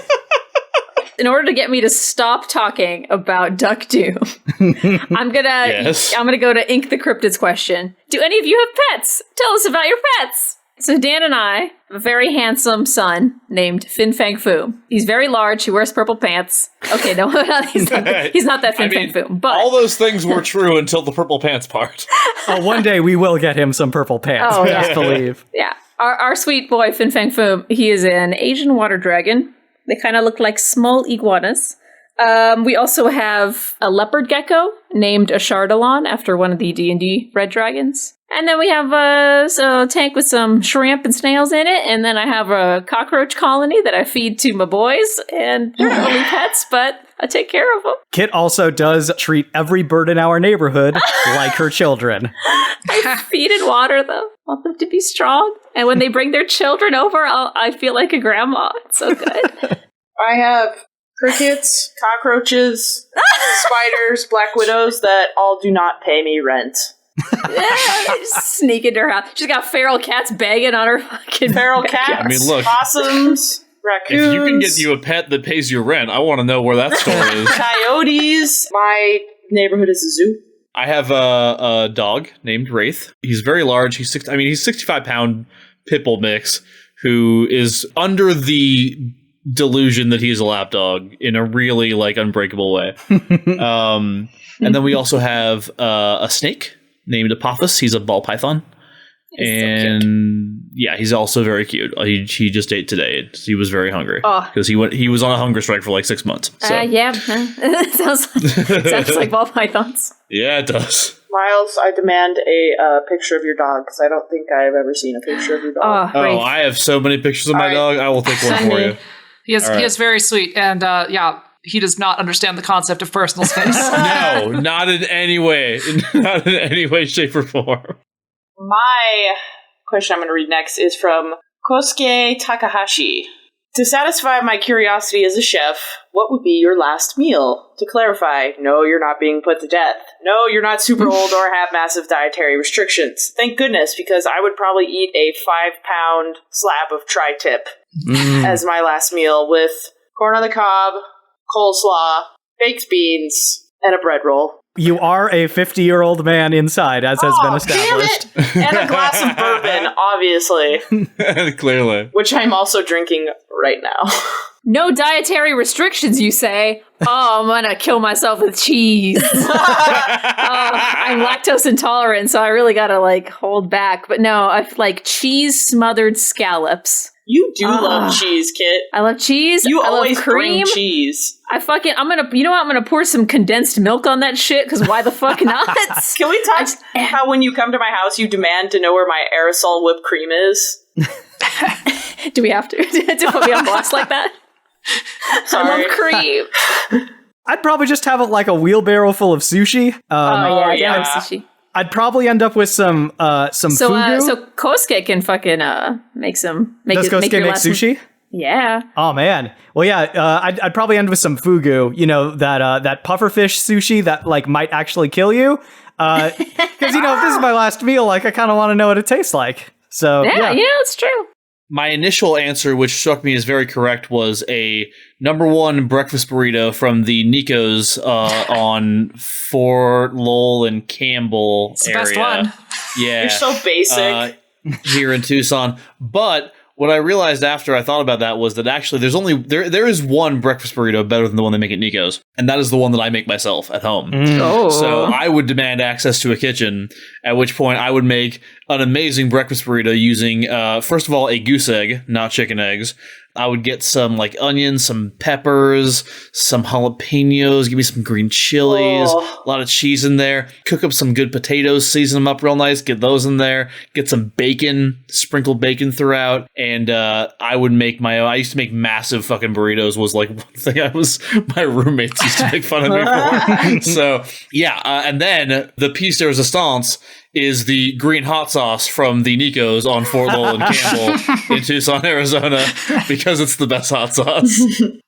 In order to get me to stop talking about Duck Doom, I'm gonna go to Ink the Cryptid's question. Do any of you have pets? Tell us about your pets. So Dan and I have a very handsome son named Fin Fang Foom. He's very large. He wears purple pants. Okay, no, he's not that Fin Fang Foom. But all those things were true until the purple pants part. Oh, one day we will get him some purple pants. Oh, best believe. Yeah, our sweet boy Fin Fang Foom. He is an Asian water dragon. They kind of look like small iguanas. We also have a leopard gecko named Ashardalon after one of the D&D red dragons. And then we have a tank with some shrimp and snails in it. And then I have a cockroach colony that I feed to my boys. And they're not really pets, but I take care of them. Kit also does treat every bird in our neighborhood like her children. I feed and water them. I want them to be strong. And when they bring their children over, I feel like a grandma. It's so good. I have crickets, cockroaches, spiders, black widows that all do not pay me rent. Sneak into her house. She's got feral cats banging on her fucking feral backyard. cats. I mean, look, possums, raccoons. If you can get you a pet that pays your rent, I want to know where that store is. Coyotes. My neighborhood is a zoo. I have a dog named Wraith. He's very large. He's 65-pound pit bull mix who is under the delusion that he's a lapdog in a really like unbreakable way. And then we also have a snake named Apophis. He's a ball python. And so yeah, he's also very cute. He just ate today. He was very hungry because he was on a hunger strike for like 6 months. So. Yeah, sounds like ball pythons. Yeah, it does. Miles, I demand a picture of your dog because I don't think I've ever seen a picture of your dog. Oh, I have so many pictures of my dog. I will take one for you. He is very sweet, and he does not understand the concept of personal space. No, not in any way. Not in any way, shape, or form. My question I'm going to read next is from Kosuke Takahashi. To satisfy my curiosity as a chef, what would be your last meal? To clarify, no, you're not being put to death. No, you're not super old or have massive dietary restrictions. Thank goodness, because I would probably eat a 5-pound slab of tri-tip as my last meal with corn on the cob, coleslaw, baked beans, and a bread roll. You are a 50-year-old man inside, as has been established. Damn it! And a glass of bourbon, obviously. Clearly. Which I'm also drinking right now. No dietary restrictions, you say? Oh, I'm gonna kill myself with cheese. I'm lactose intolerant, so I really gotta like hold back. But no, I like cheese smothered scallops. You do love cheese, Kit. I love cheese. You I always love cream. bring cheese. I'm gonna pour some condensed milk on that shit, because why the fuck not? Can we talk how when you come to my house, you demand to know where my aerosol whipped cream is? Do we have to put me on blast like that? Sorry. I love cream. I'd probably just have like a wheelbarrow full of sushi. Yeah. Sushi. I'd probably end up with some fugu. So Kosuke can fucking make some. Does Kosuke make sushi? Yeah. Oh man. Well, yeah. I'd probably end with some fugu. You know that pufferfish sushi that like might actually kill you. Because if this is my last meal, like I kind of want to know what it tastes like. So yeah, it's true. My initial answer, which struck me as very correct, was a #1 breakfast burrito from the Nico's on Fort Lowell and Campbell It's the area. best one. Yeah, You're so basic. Here in Tucson. But what I realized after I thought about that was that actually there is one breakfast burrito better than the one they make at Nico's, and that is the one that I make myself at home. So I would demand access to a kitchen, at which point I would make an amazing breakfast burrito using, first of all, a goose egg, not chicken eggs. I would get some like onions, some peppers, some jalapenos, give me some green chilies, a lot of cheese in there, cook up some good potatoes, season them up real nice, get those in there, get some bacon, sprinkle bacon throughout, and I would make my own. I used to make massive fucking burritos, was like one thing my roommates used to make fun of me for. So yeah, and then the piece de resistance is the green hot sauce from the Nico's on Fort Lowell and Campbell in Tucson, Arizona, because it's the best hot sauce.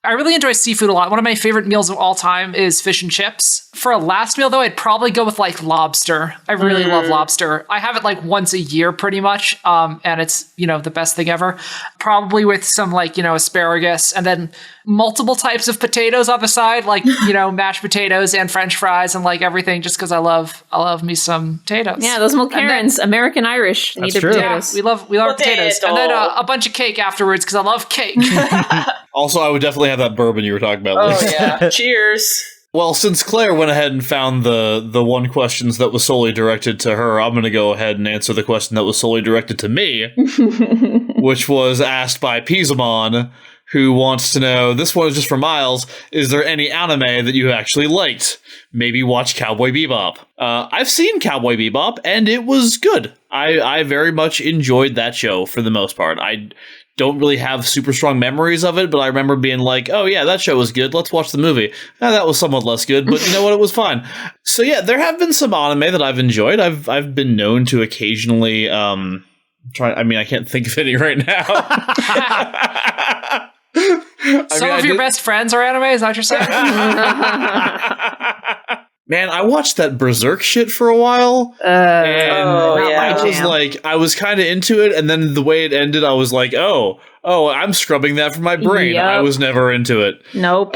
I really enjoy seafood a lot. One of my favorite meals of all time is fish and chips. For a last meal, though, I'd probably go with like lobster. I really love lobster. I have it like once a year pretty much, and it's, the best thing ever. Probably with some like, asparagus, and then multiple types of potatoes on the side, like, mashed potatoes and French fries and like everything, just because I love me some potatoes. Yeah, those Mulcarans, American Irish, need their true. potatoes. Yeah, we love potatoes. And then a bunch of cake afterwards, because I love cake. Also, I would definitely have that bourbon you were talking about. Oh, yeah. Cheers. Well, since Claire went ahead and found the one questions that was solely directed to her, I'm going to go ahead and answer the question that was solely directed to me, which was asked by Pizamon, who wants to know, this one is just for Miles, is there any anime that you actually liked? Maybe watch Cowboy Bebop. I've seen Cowboy Bebop, and it was good. I very much enjoyed that show for the most part. I don't really have super strong memories of it, but I remember being like, oh yeah, that show was good, let's watch the movie. That was somewhat less good, but you know what, it was fine. So yeah, there have been some anime that I've enjoyed. I've been known to occasionally I can't think of any right now. Some of your best friends are anime, is that what you're saying? Man, I watched that Berserk shit for a while, and I was kind of into it, and then the way it ended, I was like, oh, I'm scrubbing that from my brain. Yep. I was never into it. Nope.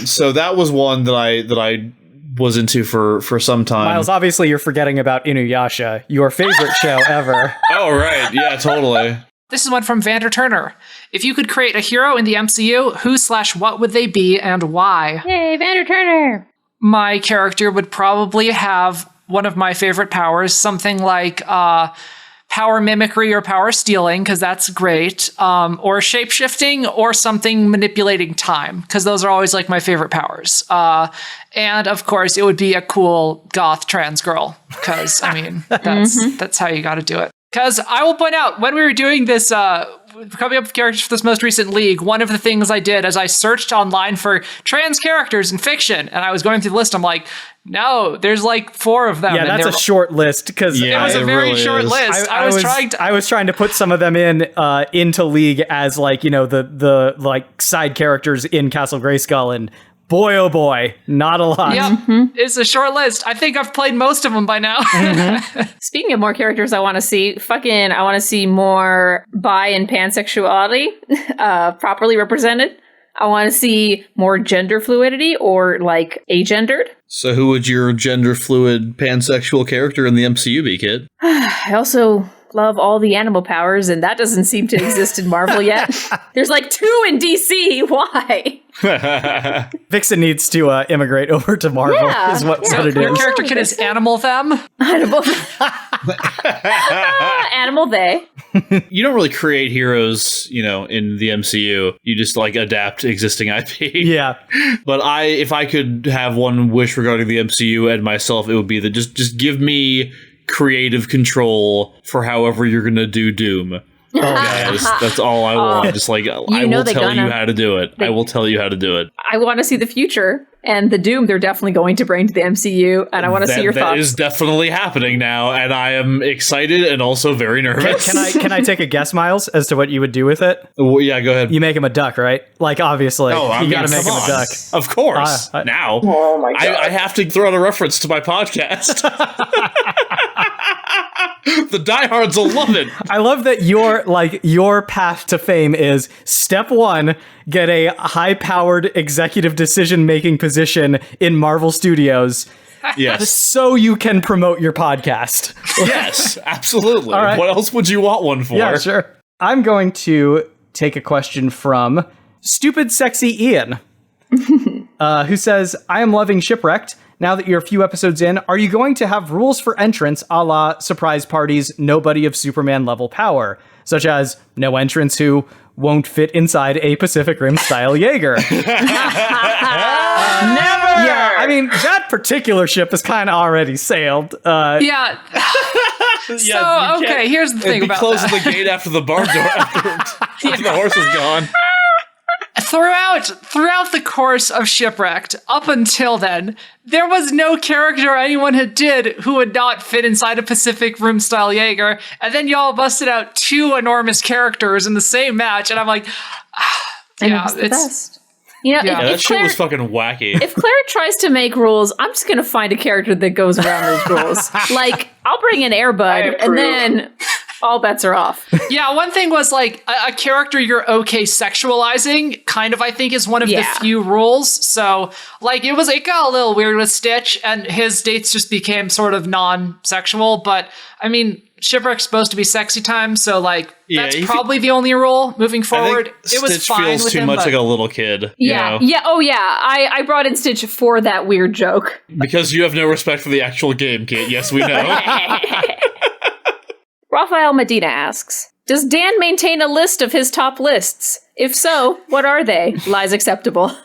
So that was one that I was into for some time. Miles, obviously you're forgetting about Inuyasha, your favorite show ever. Oh, right. Yeah, totally. This is one from Vander Turner. If you could create a hero in the MCU, who/what would they be and why? Yay, Vander Turner! My character would probably have one of my favorite powers, something like power mimicry or power stealing, because that's great, or shapeshifting, or something manipulating time, because those are always like my favorite powers. And of course, it would be a cool goth trans girl, because that's how you got to do it. Because I will point out, when we were doing this, coming up with characters for this most recent league, one of the things I did is I searched online for trans characters in fiction, and I was going through the list. I'm like, no, there's like 4 of them. Yeah, that's a short list, because it was a very short list. I was trying to put some of them into league as like, the like side characters in Castle Grayskull, and boy, oh boy, not a lot. Yep, it's a short list. I think I've played most of them by now. Speaking of more characters I want to see, I want to see more bi and pansexuality properly represented. I want to see more gender fluidity, or like agendered. So who would your gender fluid pansexual character in the MCU be, Kid? I also love all the animal powers, and that doesn't seem to exist in Marvel yet. There's like 2 in DC. Why? Vixen needs to immigrate over to Marvel, is what it Your is. character kit is Animal Them? Animal they. You don't really create heroes, in the MCU. You just like adapt existing IP. Yeah. But if I could have one wish regarding the MCU and myself, it would be that just give me creative control for however you're gonna do Doom. That's all I want. Just like I will tell you how to do it. I will tell you how to do it. I want to see the future and the Doom they're definitely going to bring to the MCU, and I want to see your thoughts. That is definitely happening now, and I am excited and also very nervous. Can I take a guess, Miles, as to what you would do with it? Well, yeah, go ahead. You make him a duck, right? Like, obviously, you gotta make him a duck. Of course. Now, oh my god, I have to throw out a reference to my podcast. The diehards will love it. I love that your path to fame is step 1, get a high-powered executive decision-making position in Marvel Studios. Yes. So you can promote your podcast. Yes, absolutely. All right. What else would you want one for? Yeah, sure. I'm going to take a question from Stupid Sexy Ian, who says, I am loving Shipwrecked. Now that you're a few episodes in, are you going to have rules for entrance a la surprise parties, nobody of Superman level power, such as no entrants who won't fit inside a Pacific Rim style Jaeger? Never. Yeah, I mean, that particular ship is kind of already sailed. Yeah. So, okay, here's the thing about closing that. the gate after the barn door after the horse is gone. Throughout the course of Shipwrecked, up until then, there was no character anyone had did who would not fit inside a Pacific Rim style Jaeger, and then y'all busted out 2 enormous characters in the same match, and I'm like, and it's the best. That shit was fucking wacky. If Claire tries to make rules, I'm just gonna find a character that goes around those rules. Like, I'll bring in Airbud, and then all bets are off. Yeah, one thing was like a character you're okay sexualizing kind of, I think, is one of the few rules. So like it got a little weird with Stitch, and his dates just became sort of non-sexual. But I mean, Shipwreck's supposed to be sexy time, so like that's probably the only rule moving forward. It was fine feels with too him, much like a little kid. Yeah, I brought in Stitch for that weird joke. Because you have no respect for the actual game, Kate. Yes, we know. Rafael Medina asks, does Dan maintain a list of his top lists? If so, what are they? Lies acceptable.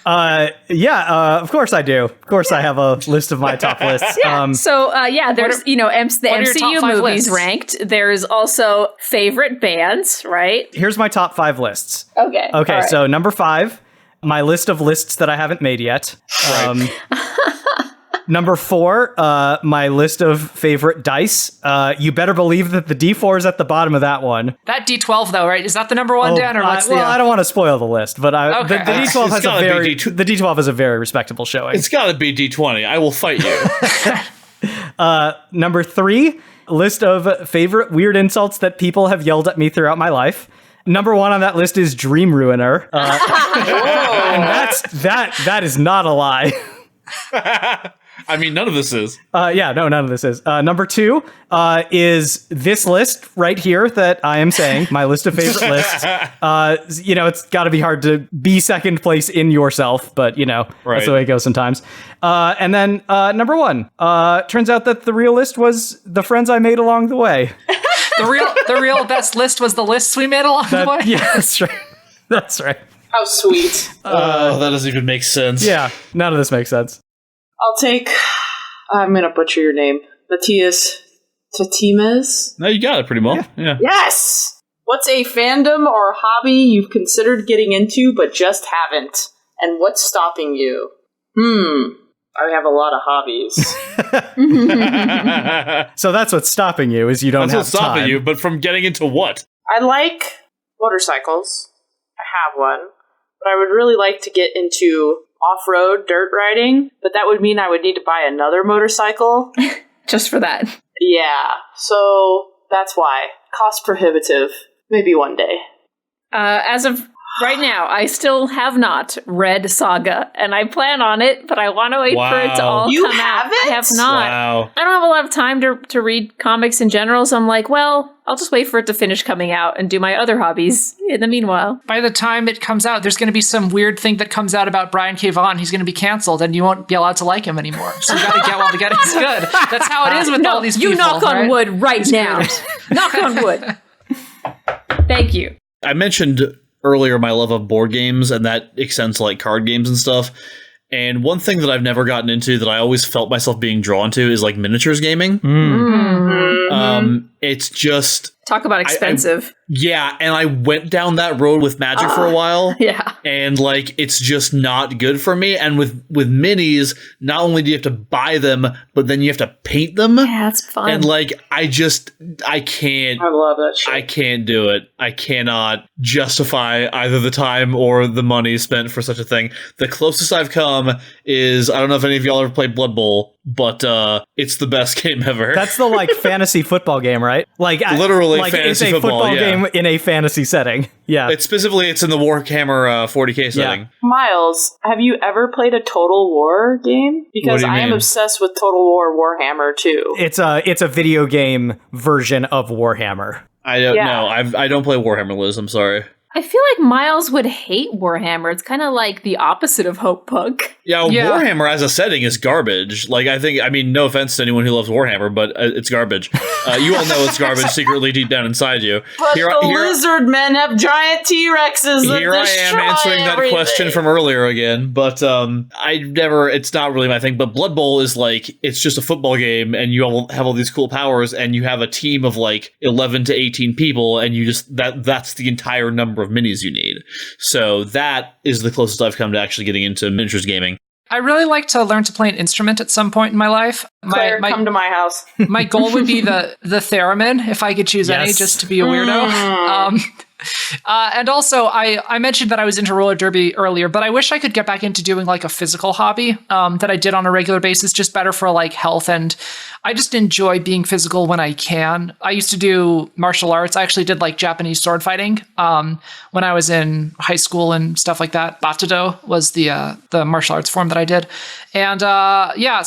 Of course I do. Of course I have a list of my top lists. There's, the MCU movies lists? ranked. There's also favorite bands, right? Here's my top 5 lists. Okay. Okay, right. so number 5, my list of lists that I haven't made yet. Number 4, my list of favorite dice. You better believe that the D4 is at the bottom of that one. That D12 though, right? Is that the number 1, Dan, or what's I don't want to spoil the list, but the D12 has the D12 has a very respectable showing. It's got to be D20. I will fight you. Number 3, list of favorite weird insults that people have yelled at me throughout my life. Number 1 on that list is Dream Ruiner. And that is not a lie. I mean, none of this is. None of this is. Number 2 is this list right here that I am saying, my list of favorite lists. It's got to be hard to be second place in yourself, but, that's the way it goes sometimes. And then number 1, turns out that the real list was the friends I made along the way. The real best list was the lists we made along the way? Yeah, that's right. That's right. How sweet. That doesn't even make sense. Yeah, none of this makes sense. I'll take, I'm going to butcher your name, Matthias Tatimes? No, you got it pretty well. Yeah. Yes! What's a fandom or hobby you've considered getting into but just haven't? And what's stopping you? I have a lot of hobbies. So that's what's stopping you, is you don't have time. That's what's stopping you, but from getting into what? I like motorcycles. I have one. But I would really like to get into off-road dirt riding, but that would mean I would need to buy another motorcycle. Just for that. Yeah, so that's why. Cost prohibitive. Maybe one day. As of Right now, I still have not read Saga, and I plan on it, but I want to wait for it to all You come out. haven't? I have not. Wow. I don't have a lot of time to read comics in general, so I'm like, well, I'll just wait for it to finish coming out and do my other hobbies in the meanwhile. By the time it comes out, there's going to be some weird thing that comes out about Brian K. Vaughan. He's going to be canceled, and you won't be allowed to like him anymore. So you got to get while the getting's good. That's how it is with all these people. You knock on wood right now. Knock on wood. Thank you. I mentioned earlier my love of board games, and that extends to like card games and stuff. And one thing that I've never gotten into that I always felt myself being drawn to is like miniatures gaming. It's just talk about expensive. Yeah, and I went down that road with Magic for a while. Yeah. And like it's just not good for me. And with minis, not only do you have to buy them, but then you have to paint them. Yeah, that's fun. And like I can't I love that shit. I can't do it. I cannot justify either the time or the money spent for such a thing. The closest I've come is, I don't know if any of y'all ever played Blood Bowl, but it's the best game ever. That's the like fantasy football game, right? Like literally like fantasy it's a football yeah. game in a fantasy setting. Yeah. It's in the Warhammer 40K setting. Yeah. Miles, have you ever played a Total War game? Because What do you I am mean? obsessed with Total War Warhammer too. It's a video game version of Warhammer. I don't Yeah. know. I don't play Warhammer, Liz. I'm sorry. I feel like Miles would hate Warhammer. It's kind of like the opposite of Hope Punk. Yeah, Warhammer as a setting is garbage. Like, I mean, no offense to anyone who loves Warhammer, but it's garbage. You all know it's garbage secretly deep down inside you. But the lizard men have giant T-Rexes that Here I am destroy answering that everything. question from earlier again, but it's not really my thing. But Blood Bowl is like, it's just a football game, and you all have all these cool powers, and you have a team of like 11 to 18 people, and you just, that's the entire number of minis you need. So that is the closest I've come to actually getting into miniatures gaming. I really like to learn to play an instrument at some point in my life. Claire, come to my house. My goal would be the theremin, if I could choose any, just to be a weirdo. And also, I mentioned that I was into roller derby earlier, but I wish I could get back into doing like a physical hobby that I did on a regular basis, just better for like health. And I just enjoy being physical when I can. I used to do martial arts. I actually did like Japanese sword fighting when I was in high school and stuff like that. Batudo was the martial arts form that I did. And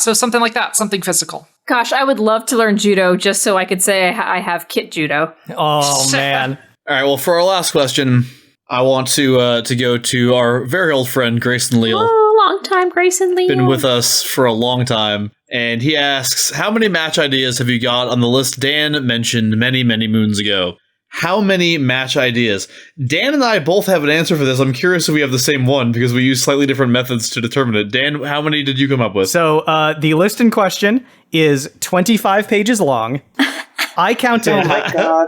so something like that, something physical. Gosh, I would love to learn judo just so I could say I have kit judo. Oh, man. All right, well, for our last question, I want to go to our very old friend, Grayson Leal. Oh, long time, Grayson Leal. Been with us for a long time. And he asks, how many match ideas have you got on the list Dan mentioned many, many moons ago? How many match ideas? Dan and I both have an answer for this. I'm curious if we have the same one because we use slightly different methods to determine it. Dan, how many did you come up with? So the list in question is 25 pages long. I counted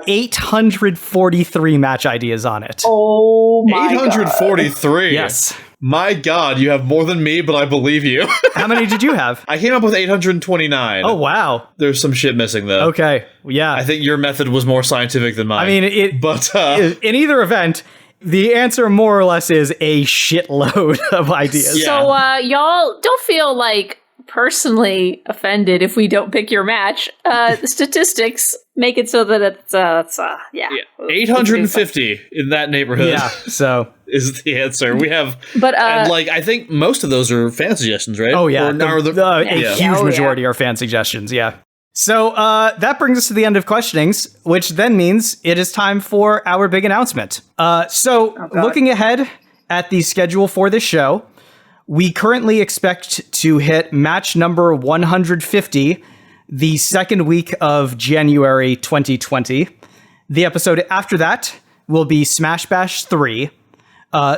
843 match ideas on it. Oh my 843? God. Yes. My God, you have more than me, but I believe you. How many did you have? I came up with 829. Oh, wow. There's some shit missing, though. Okay, yeah. I think your method was more scientific than mine. I mean, in either event, the answer more or less is a shitload of ideas. Yeah. So y'all don't feel like personally offended if we don't pick your match. The statistics make it so that it's 850 in that neighborhood. Yeah, so is the answer. We have, but and like I think most of those are fan suggestions, right? Oh yeah, a huge majority are fan suggestions. Yeah. So that brings us to the end of questionings, which then means it is time for our big announcement. Looking ahead at the schedule for this show, we currently expect to hit match number 150 the second week of January 2020. The episode after that will be Smash Bash 3.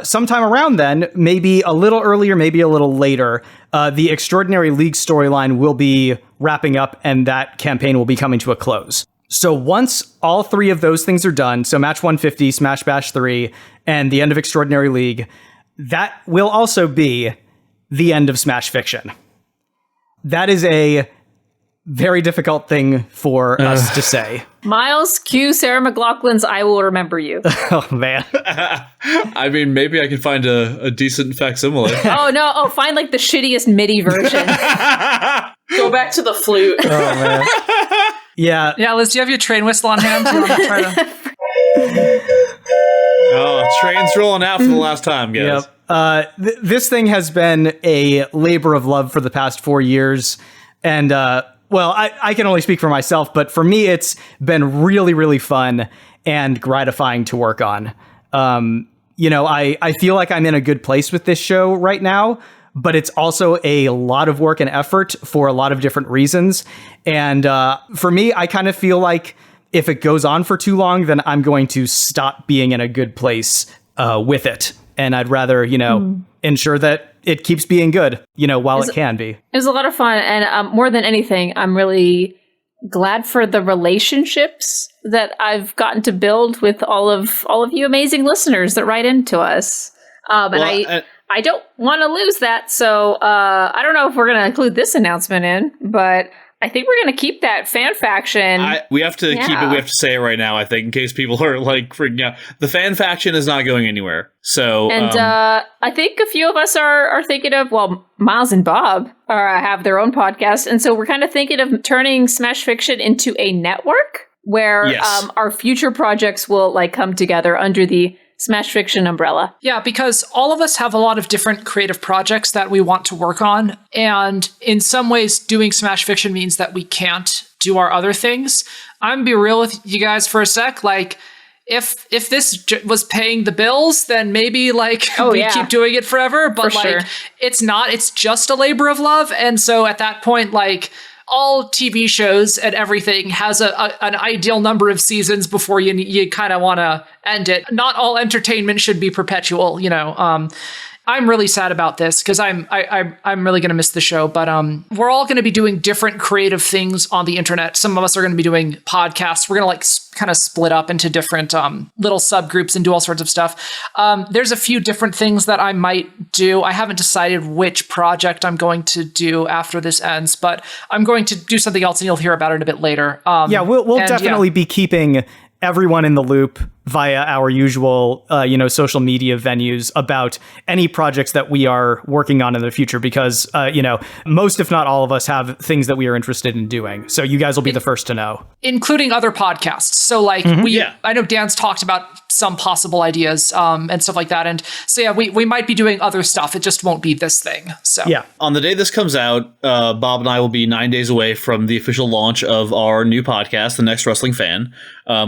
Sometime around then, maybe a little earlier, maybe a little later, the Extraordinary League storyline will be wrapping up and that campaign will be coming to a close. So once all three of those things are done, so match 150, Smash Bash 3, and the end of Extraordinary League, that will also be the end of Smash Fiction. That is a very difficult thing for us to say. Miles, cue Sarah McLachlan's I Will Remember You. Oh, man. I mean, maybe I can find a decent facsimile. Find like the shittiest MIDI version. Go back to the flute. Oh, man. Yeah. Yeah, Liz, do you have your train whistle on hand? Do you want to try to... Oh, train's rolling out for the last time, guys. Yep. This thing has been a labor of love for the past 4 years. And, well, I can only speak for myself, but for me, it's been really, really fun and gratifying to work on. I feel like I'm in a good place with this show right now, but it's also a lot of work and effort for a lot of different reasons. And for me, I kind of feel like if it goes on for too long, then I'm going to stop being in a good place with it. And I'd rather, ensure that it keeps being good, while it can be. It was a lot of fun. And more than anything, I'm really glad for the relationships that I've gotten to build with all of you amazing listeners that write into us. I don't want to lose that. So I don't know if we're going to include this announcement in, but I think we're going to keep that fan faction. We have to keep it. We have to say it right now, I think, in case people are freaking out. The fan faction is not going anywhere. So, and I think a few of us are thinking of, Miles and Bob have their own podcast. And so we're kind of thinking of turning Smash Fiction into a network where our future projects will come together under the Smash Fiction umbrella. Yeah, because all of us have a lot of different creative projects that we want to work on. And in some ways, doing Smash Fiction means that we can't do our other things. I'm going to be real with you guys for a sec. If this was paying the bills, then maybe keep doing it forever. But it's not. It's just a labor of love. And so at that point, all TV shows and everything has an ideal number of seasons before you kind of want to end it. Not all entertainment should be perpetual, I'm really sad about this because I'm really going to miss the show, but we're all going to be doing different creative things on the internet. Some of us are going to be doing podcasts. We're going to kind of split up into different little subgroups and do all sorts of stuff. There's a few different things that I might do. I haven't decided which project I'm going to do after this ends, but I'm going to do something else and you'll hear about it a bit later. We'll definitely be keeping everyone in the loop via our usual, social media venues about any projects that we are working on in the future because, most, if not all of us have things that we are interested in doing. So you guys will be the first to know. Including other podcasts. So I know Dan's talked about some possible ideas and stuff like that. And so, we might be doing other stuff. It just won't be this thing. So on the day this comes out, Bob and I will be 9 days away from the official launch of our new podcast, The Next Wrestling Fan,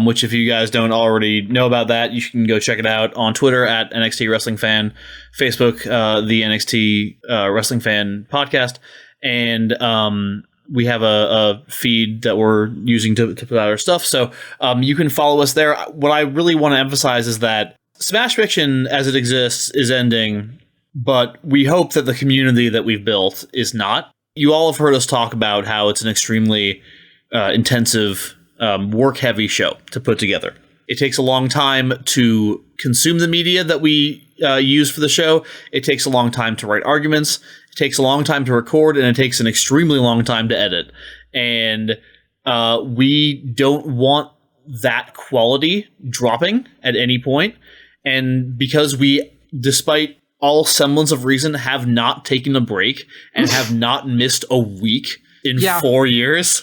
which if you guys don't already know about that, you can go check it out on Twitter at NXT Wrestling Fan, Facebook, the NXT Wrestling Fan podcast, and we have a feed that we're using to put out our stuff. So you can follow us there. What I really want to emphasize is that Smash Fiction as it exists is ending, but we hope that the community that we've built is not. You all have heard us talk about how it's an extremely intensive, work-heavy show to put together. It takes a long time to consume the media that we use for the show. It takes a long time to write arguments. It takes a long time to record, and it takes an extremely long time to edit. And we don't want that quality dropping at any point. And because we, despite all semblance of reason, have not taken a break and have not missed a week in 4 years...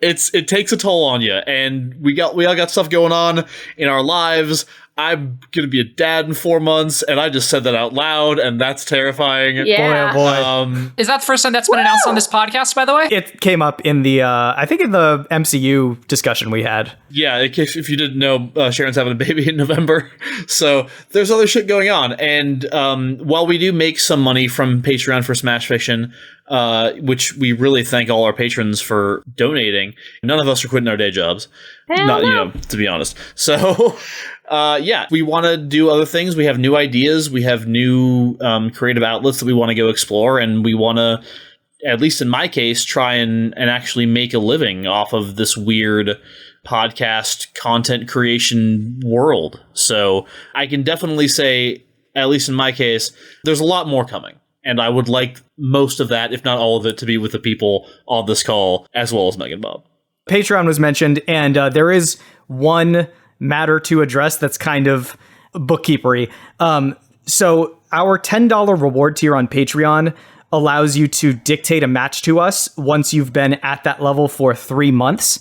It takes a toll on you, and we all got stuff going on in our lives. I'm gonna be a dad in 4 months, and I just said that out loud, and that's terrifying. Yeah. Boy, oh boy. Is that the first time that's been announced on this podcast, by the way? It came up in the I think in the MCU discussion we had. Yeah, in case if you didn't know, Sharon's having a baby in November, so there's other shit going on. And while we do make some money from Patreon for Smash Fiction, which we really thank all our patrons for donating, none of us are quitting our day jobs. To be honest. So, we want to do other things. We have new ideas. We have new creative outlets that we want to go explore, and we want to, at least in my case, try and actually make a living off of this weird podcast content creation world. So I can definitely say, at least in my case, there's a lot more coming. And I would like most of that, if not all of it, to be with the people on this call, as well as MeganBob. Patreon was mentioned, and there is one matter to address that's kind of bookkeepery. So our $10 reward tier on Patreon allows you to dictate a match to us once you've been at that level for 3 months.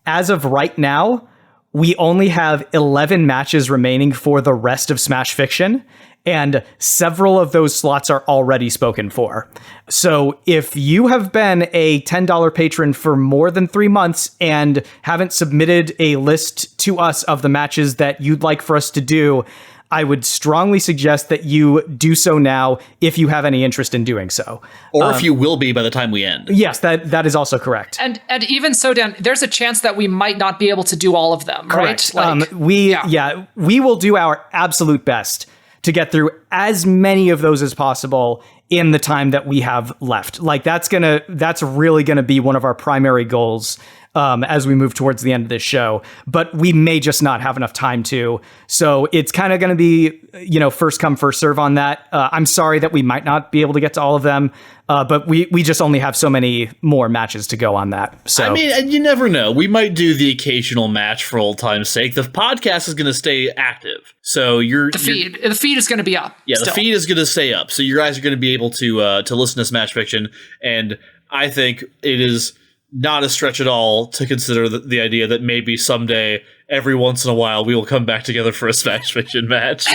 As of right now, we only have 11 matches remaining for the rest of Smash Fiction, and several of those slots are already spoken for. So if you have been a $10 patron for more than 3 months and haven't submitted a list to us of the matches that you'd like for us to do, I would strongly suggest that you do so now if you have any interest in doing so. Or if you will be by the time we end. Yes, that is also correct. And even so, Dan, there's a chance that we might not be able to do all of them, Correct. right? We will do our absolute best to get through as many of those as possible in the time that we have left. Like that's really gonna be one of our primary goals as we move towards the end of this show, but we may just not have enough time to. So it's kind of going to be, first come, first serve on that. I'm sorry that we might not be able to get to all of them, but we just only have so many more matches to go on that. So I mean, and you never know. We might do the occasional match for old time's sake. The podcast is going to stay active. So the feed is going to be up. Yeah, still. The feed is going to stay up. So you guys are going to be able to listen to Smash Fiction. And I think it is not a stretch at all to consider the idea that maybe someday, every once in a while, we will come back together for a Smash Fiction match.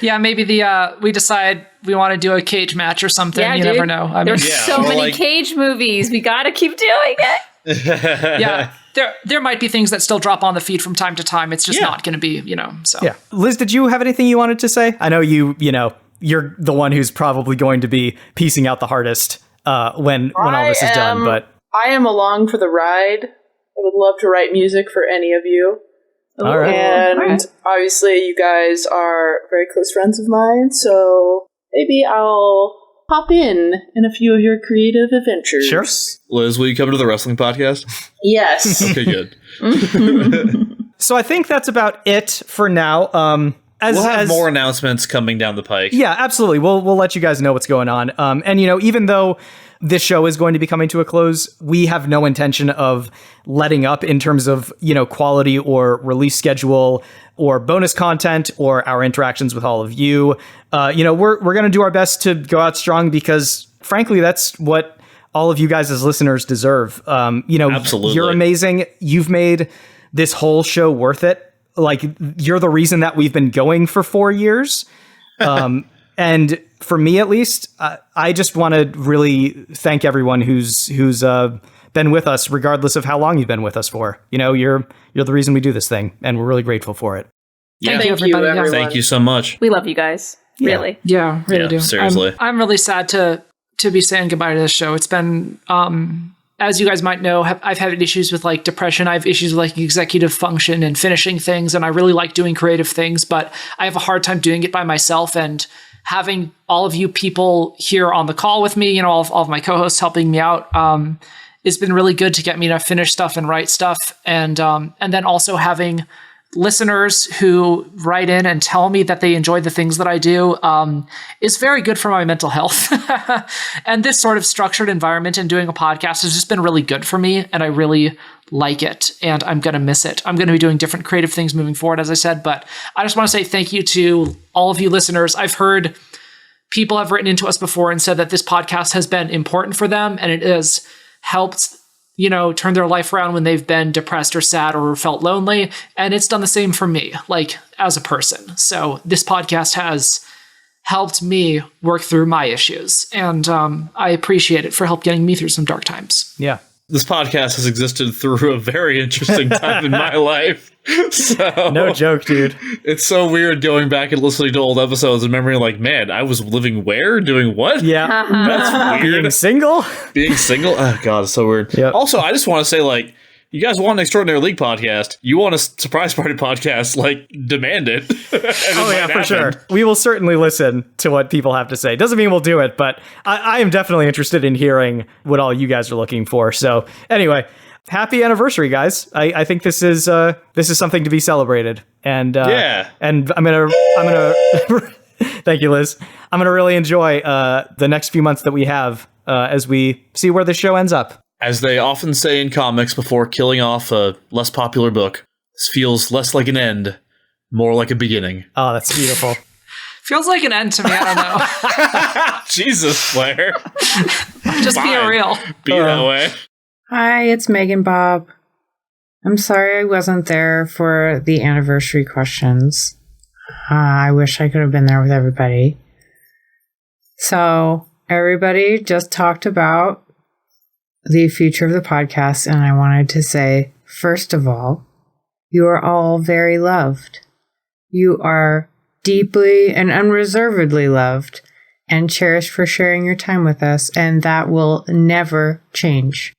Yeah, maybe we decide we want to do a cage match or something. Yeah, you dude. never know. There's so many cage movies. We got to keep doing it. Yeah, there might be things that still drop on the feed from time to time. It's just not going to be, so. Yeah. Liz, did you have anything you wanted to say? I know you're the one who's probably going to be piecing out the hardest when all this is done, but I am along for the ride. I would love to write music for any of you. All right. And obviously you guys are very close friends of mine, so maybe I'll pop in a few of your creative adventures. Sure. Liz, will you come to the wrestling podcast? Yes. Okay, good. So I think that's about it for now. We'll have more announcements coming down the pike. Yeah, absolutely. We'll let you guys know what's going on. And even though this show is going to be coming to a close, we have no intention of letting up in terms of, quality or release schedule or bonus content or our interactions with all of you. We're going to do our best to go out strong because, frankly, that's what all of you guys as listeners deserve. Absolutely. You're amazing. You've made this whole show worth it. Like, you're the reason that we've been going for 4 years. And for me, at least, I just want to really thank everyone who's been with us, regardless of how long you've been with us for. You're the reason we do this thing, and we're really grateful for it. Yeah. Thank you, everybody. everyone. Thank you so much. We love you guys. Really. Yeah, really do. Seriously. I'm really sad to be saying goodbye to this show. It's been, as you guys might know, I've had issues with like depression. I have issues with like executive function and finishing things, and I really like doing creative things, but I have a hard time doing it by myself. And having all of you people here on the call with me, all of my co-hosts helping me out, it's been really good to get me to finish stuff and write stuff. And then also having listeners who write in and tell me that they enjoy the things that I do is very good for my mental health. And this sort of structured environment and doing a podcast has just been really good for me, and I really like it, and I'm going to miss it. I'm going to be doing different creative things moving forward, as I said, but I just want to say thank you to all of you listeners. I've heard people have written into us before and said that this podcast has been important for them, and it has helped turn their life around when they've been depressed or sad or felt lonely. And it's done the same for me, like as a person. So this podcast has helped me work through my issues. And I appreciate it for help getting me through some dark times. Yeah. This podcast has existed through a very interesting time in my life. So no joke, dude. It's so weird going back and listening to old episodes and remembering, like, man, I was living where? Doing what? Yeah. That's weird. Being single? Being single? Oh, God, it's so weird. Yep. Also, I just want to say, like, you guys want an Extraordinary League podcast, you want a surprise party podcast, like, demand it. Oh, yeah, for sure. We will certainly listen to what people have to say. Doesn't mean we'll do it, but I am definitely interested in hearing what all you guys are looking for. So anyway, happy anniversary, guys. I think this is something to be celebrated. And yeah. And I'm gonna thank you, Liz. I'm gonna really enjoy the next few months that we have as we see where the show ends up. As they often say in comics before killing off a less popular book, this feels less like an end, more like a beginning. Oh, that's beautiful. Feels like an end to me. I don't know. Jesus, Blair. Just being real. Be that way. Hi, it's MeganBob. I'm sorry I wasn't there for the anniversary questions. I wish I could have been there with everybody. So, everybody just talked about the future of the podcast, and I wanted to say, first of all, you are all very loved. You are deeply and unreservedly loved and cherished for sharing your time with us, and that will never change.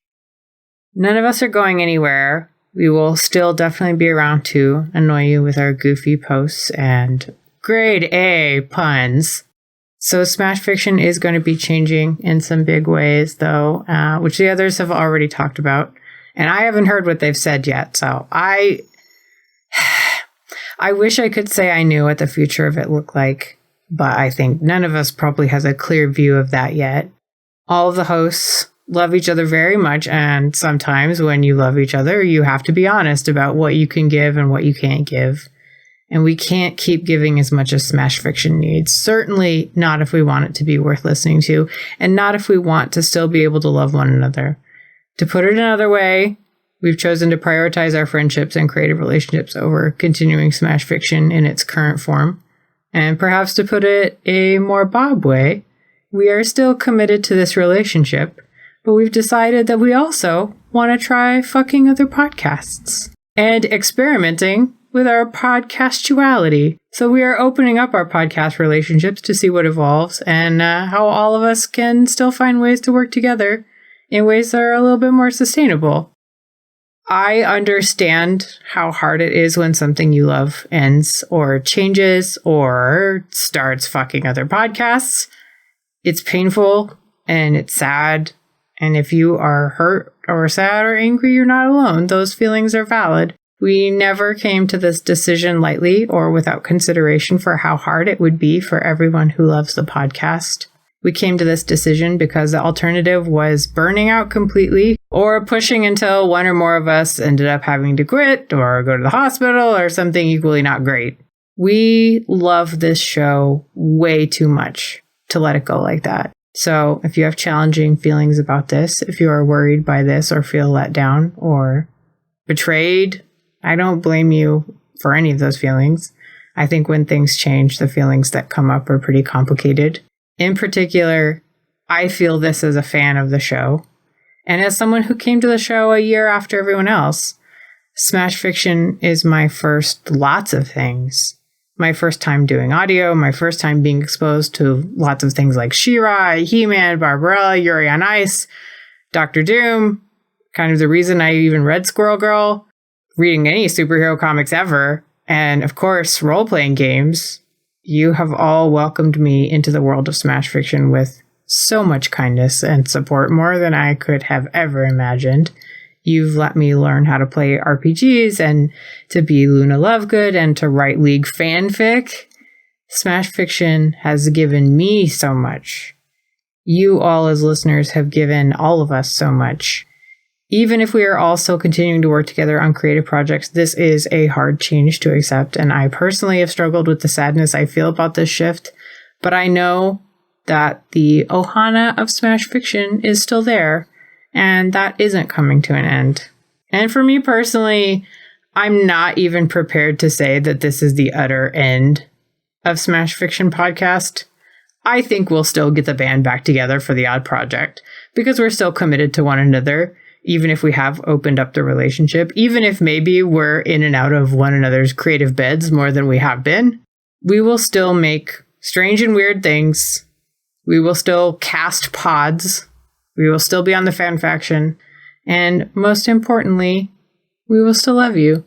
None of us are going anywhere. We will still definitely be around to annoy you with our goofy posts and grade A puns. So Smash Fiction is going to be changing in some big ways, though, which the others have already talked about. And I haven't heard what they've said yet, so I wish I could say I knew what the future of it looked like, but I think none of us probably has a clear view of that yet. All of the hosts love each other very much, and sometimes when you love each other, you have to be honest about what you can give and what you can't give. And we can't keep giving as much as Smash Fiction needs. Certainly not if we want it to be worth listening to, and not if we want to still be able to love one another. To put it another way, we've chosen to prioritize our friendships and creative relationships over continuing Smash Fiction in its current form. And perhaps to put it a more Bob way, we are still committed to this relationship, but we've decided that we also want to try fucking other podcasts and experimenting with our podcastuality. So we are opening up our podcast relationships to see what evolves and how all of us can still find ways to work together in ways that are a little bit more sustainable. I understand how hard it is when something you love ends or changes or starts fucking other podcasts. It's painful and it's sad. And if you are hurt or sad or angry, you're not alone. Those feelings are valid. We never came to this decision lightly or without consideration for how hard it would be for everyone who loves the podcast. We came to this decision because the alternative was burning out completely or pushing until one or more of us ended up having to quit or go to the hospital or something equally not great. We love this show way too much to let it go like that. So if you have challenging feelings about this, if you are worried by this or feel let down or betrayed, I don't blame you for any of those feelings. I think when things change, the feelings that come up are pretty complicated. In particular, I feel this as a fan of the show. And as someone who came to the show a year after everyone else, Smash Fiction is my first lots of things. My first time doing audio, my first time being exposed to lots of things like She-Ra, He-Man, Barbarella, Yuri on Ice, Doctor Doom, kind of the reason I even read Squirrel Girl, reading any superhero comics ever, and of course, role-playing games. You have all welcomed me into the world of Smash Fiction with so much kindness and support, more than I could have ever imagined. You've let me learn how to play RPGs and to be Luna Lovegood and to write League fanfic. Smash Fiction has given me so much. You all as listeners have given all of us so much. Even if we are all still continuing to work together on creative projects, this is a hard change to accept, and I personally have struggled with the sadness I feel about this shift, but I know that the Ohana of Smash Fiction is still there, and that isn't coming to an end. And for me personally, I'm not even prepared to say that this is the utter end of Smash Fiction podcast. I think we'll still get the band back together for the odd project, because we're still committed to one another, even if we have opened up the relationship, even if maybe we're in and out of one another's creative beds more than we have been. We will still make strange and weird things. We will still cast pods. We will still be on the fan faction. And most importantly, we will still love you.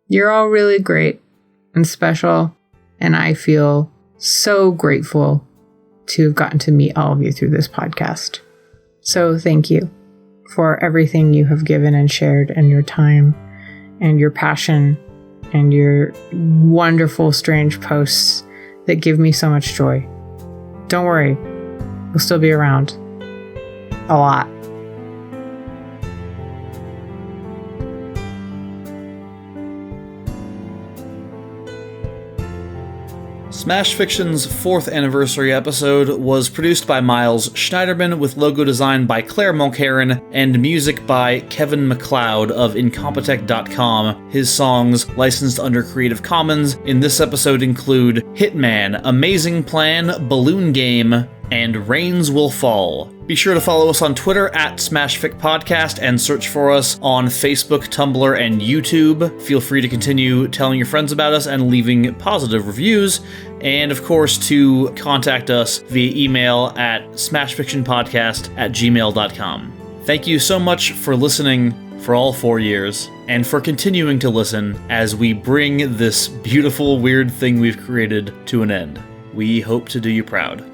You're all really great and special. And I feel so grateful to have gotten to meet all of you through this podcast. So thank you for everything you have given and shared, and your time and your passion and your wonderful, strange posts that give me so much joy. Don't worry, we'll still be around. A lot. Smash Fiction's 4th anniversary episode was produced by Miles Schneiderman with logo design by Claire Mulcairn and music by Kevin MacLeod of Incompetech.com. His songs, licensed under Creative Commons, in this episode include Hitman, Amazing Plan, Balloon Game, and Rains Will Fall. Be sure to follow us on Twitter at SmashFic Podcast and search for us on Facebook, Tumblr, and YouTube. Feel free to continue telling your friends about us and leaving positive reviews. And of course, to contact us via email at smashfictionpodcast@gmail.com. Thank you so much for listening for all 4 years, and for continuing to listen as we bring this beautiful, weird thing we've created to an end. We hope to do you proud.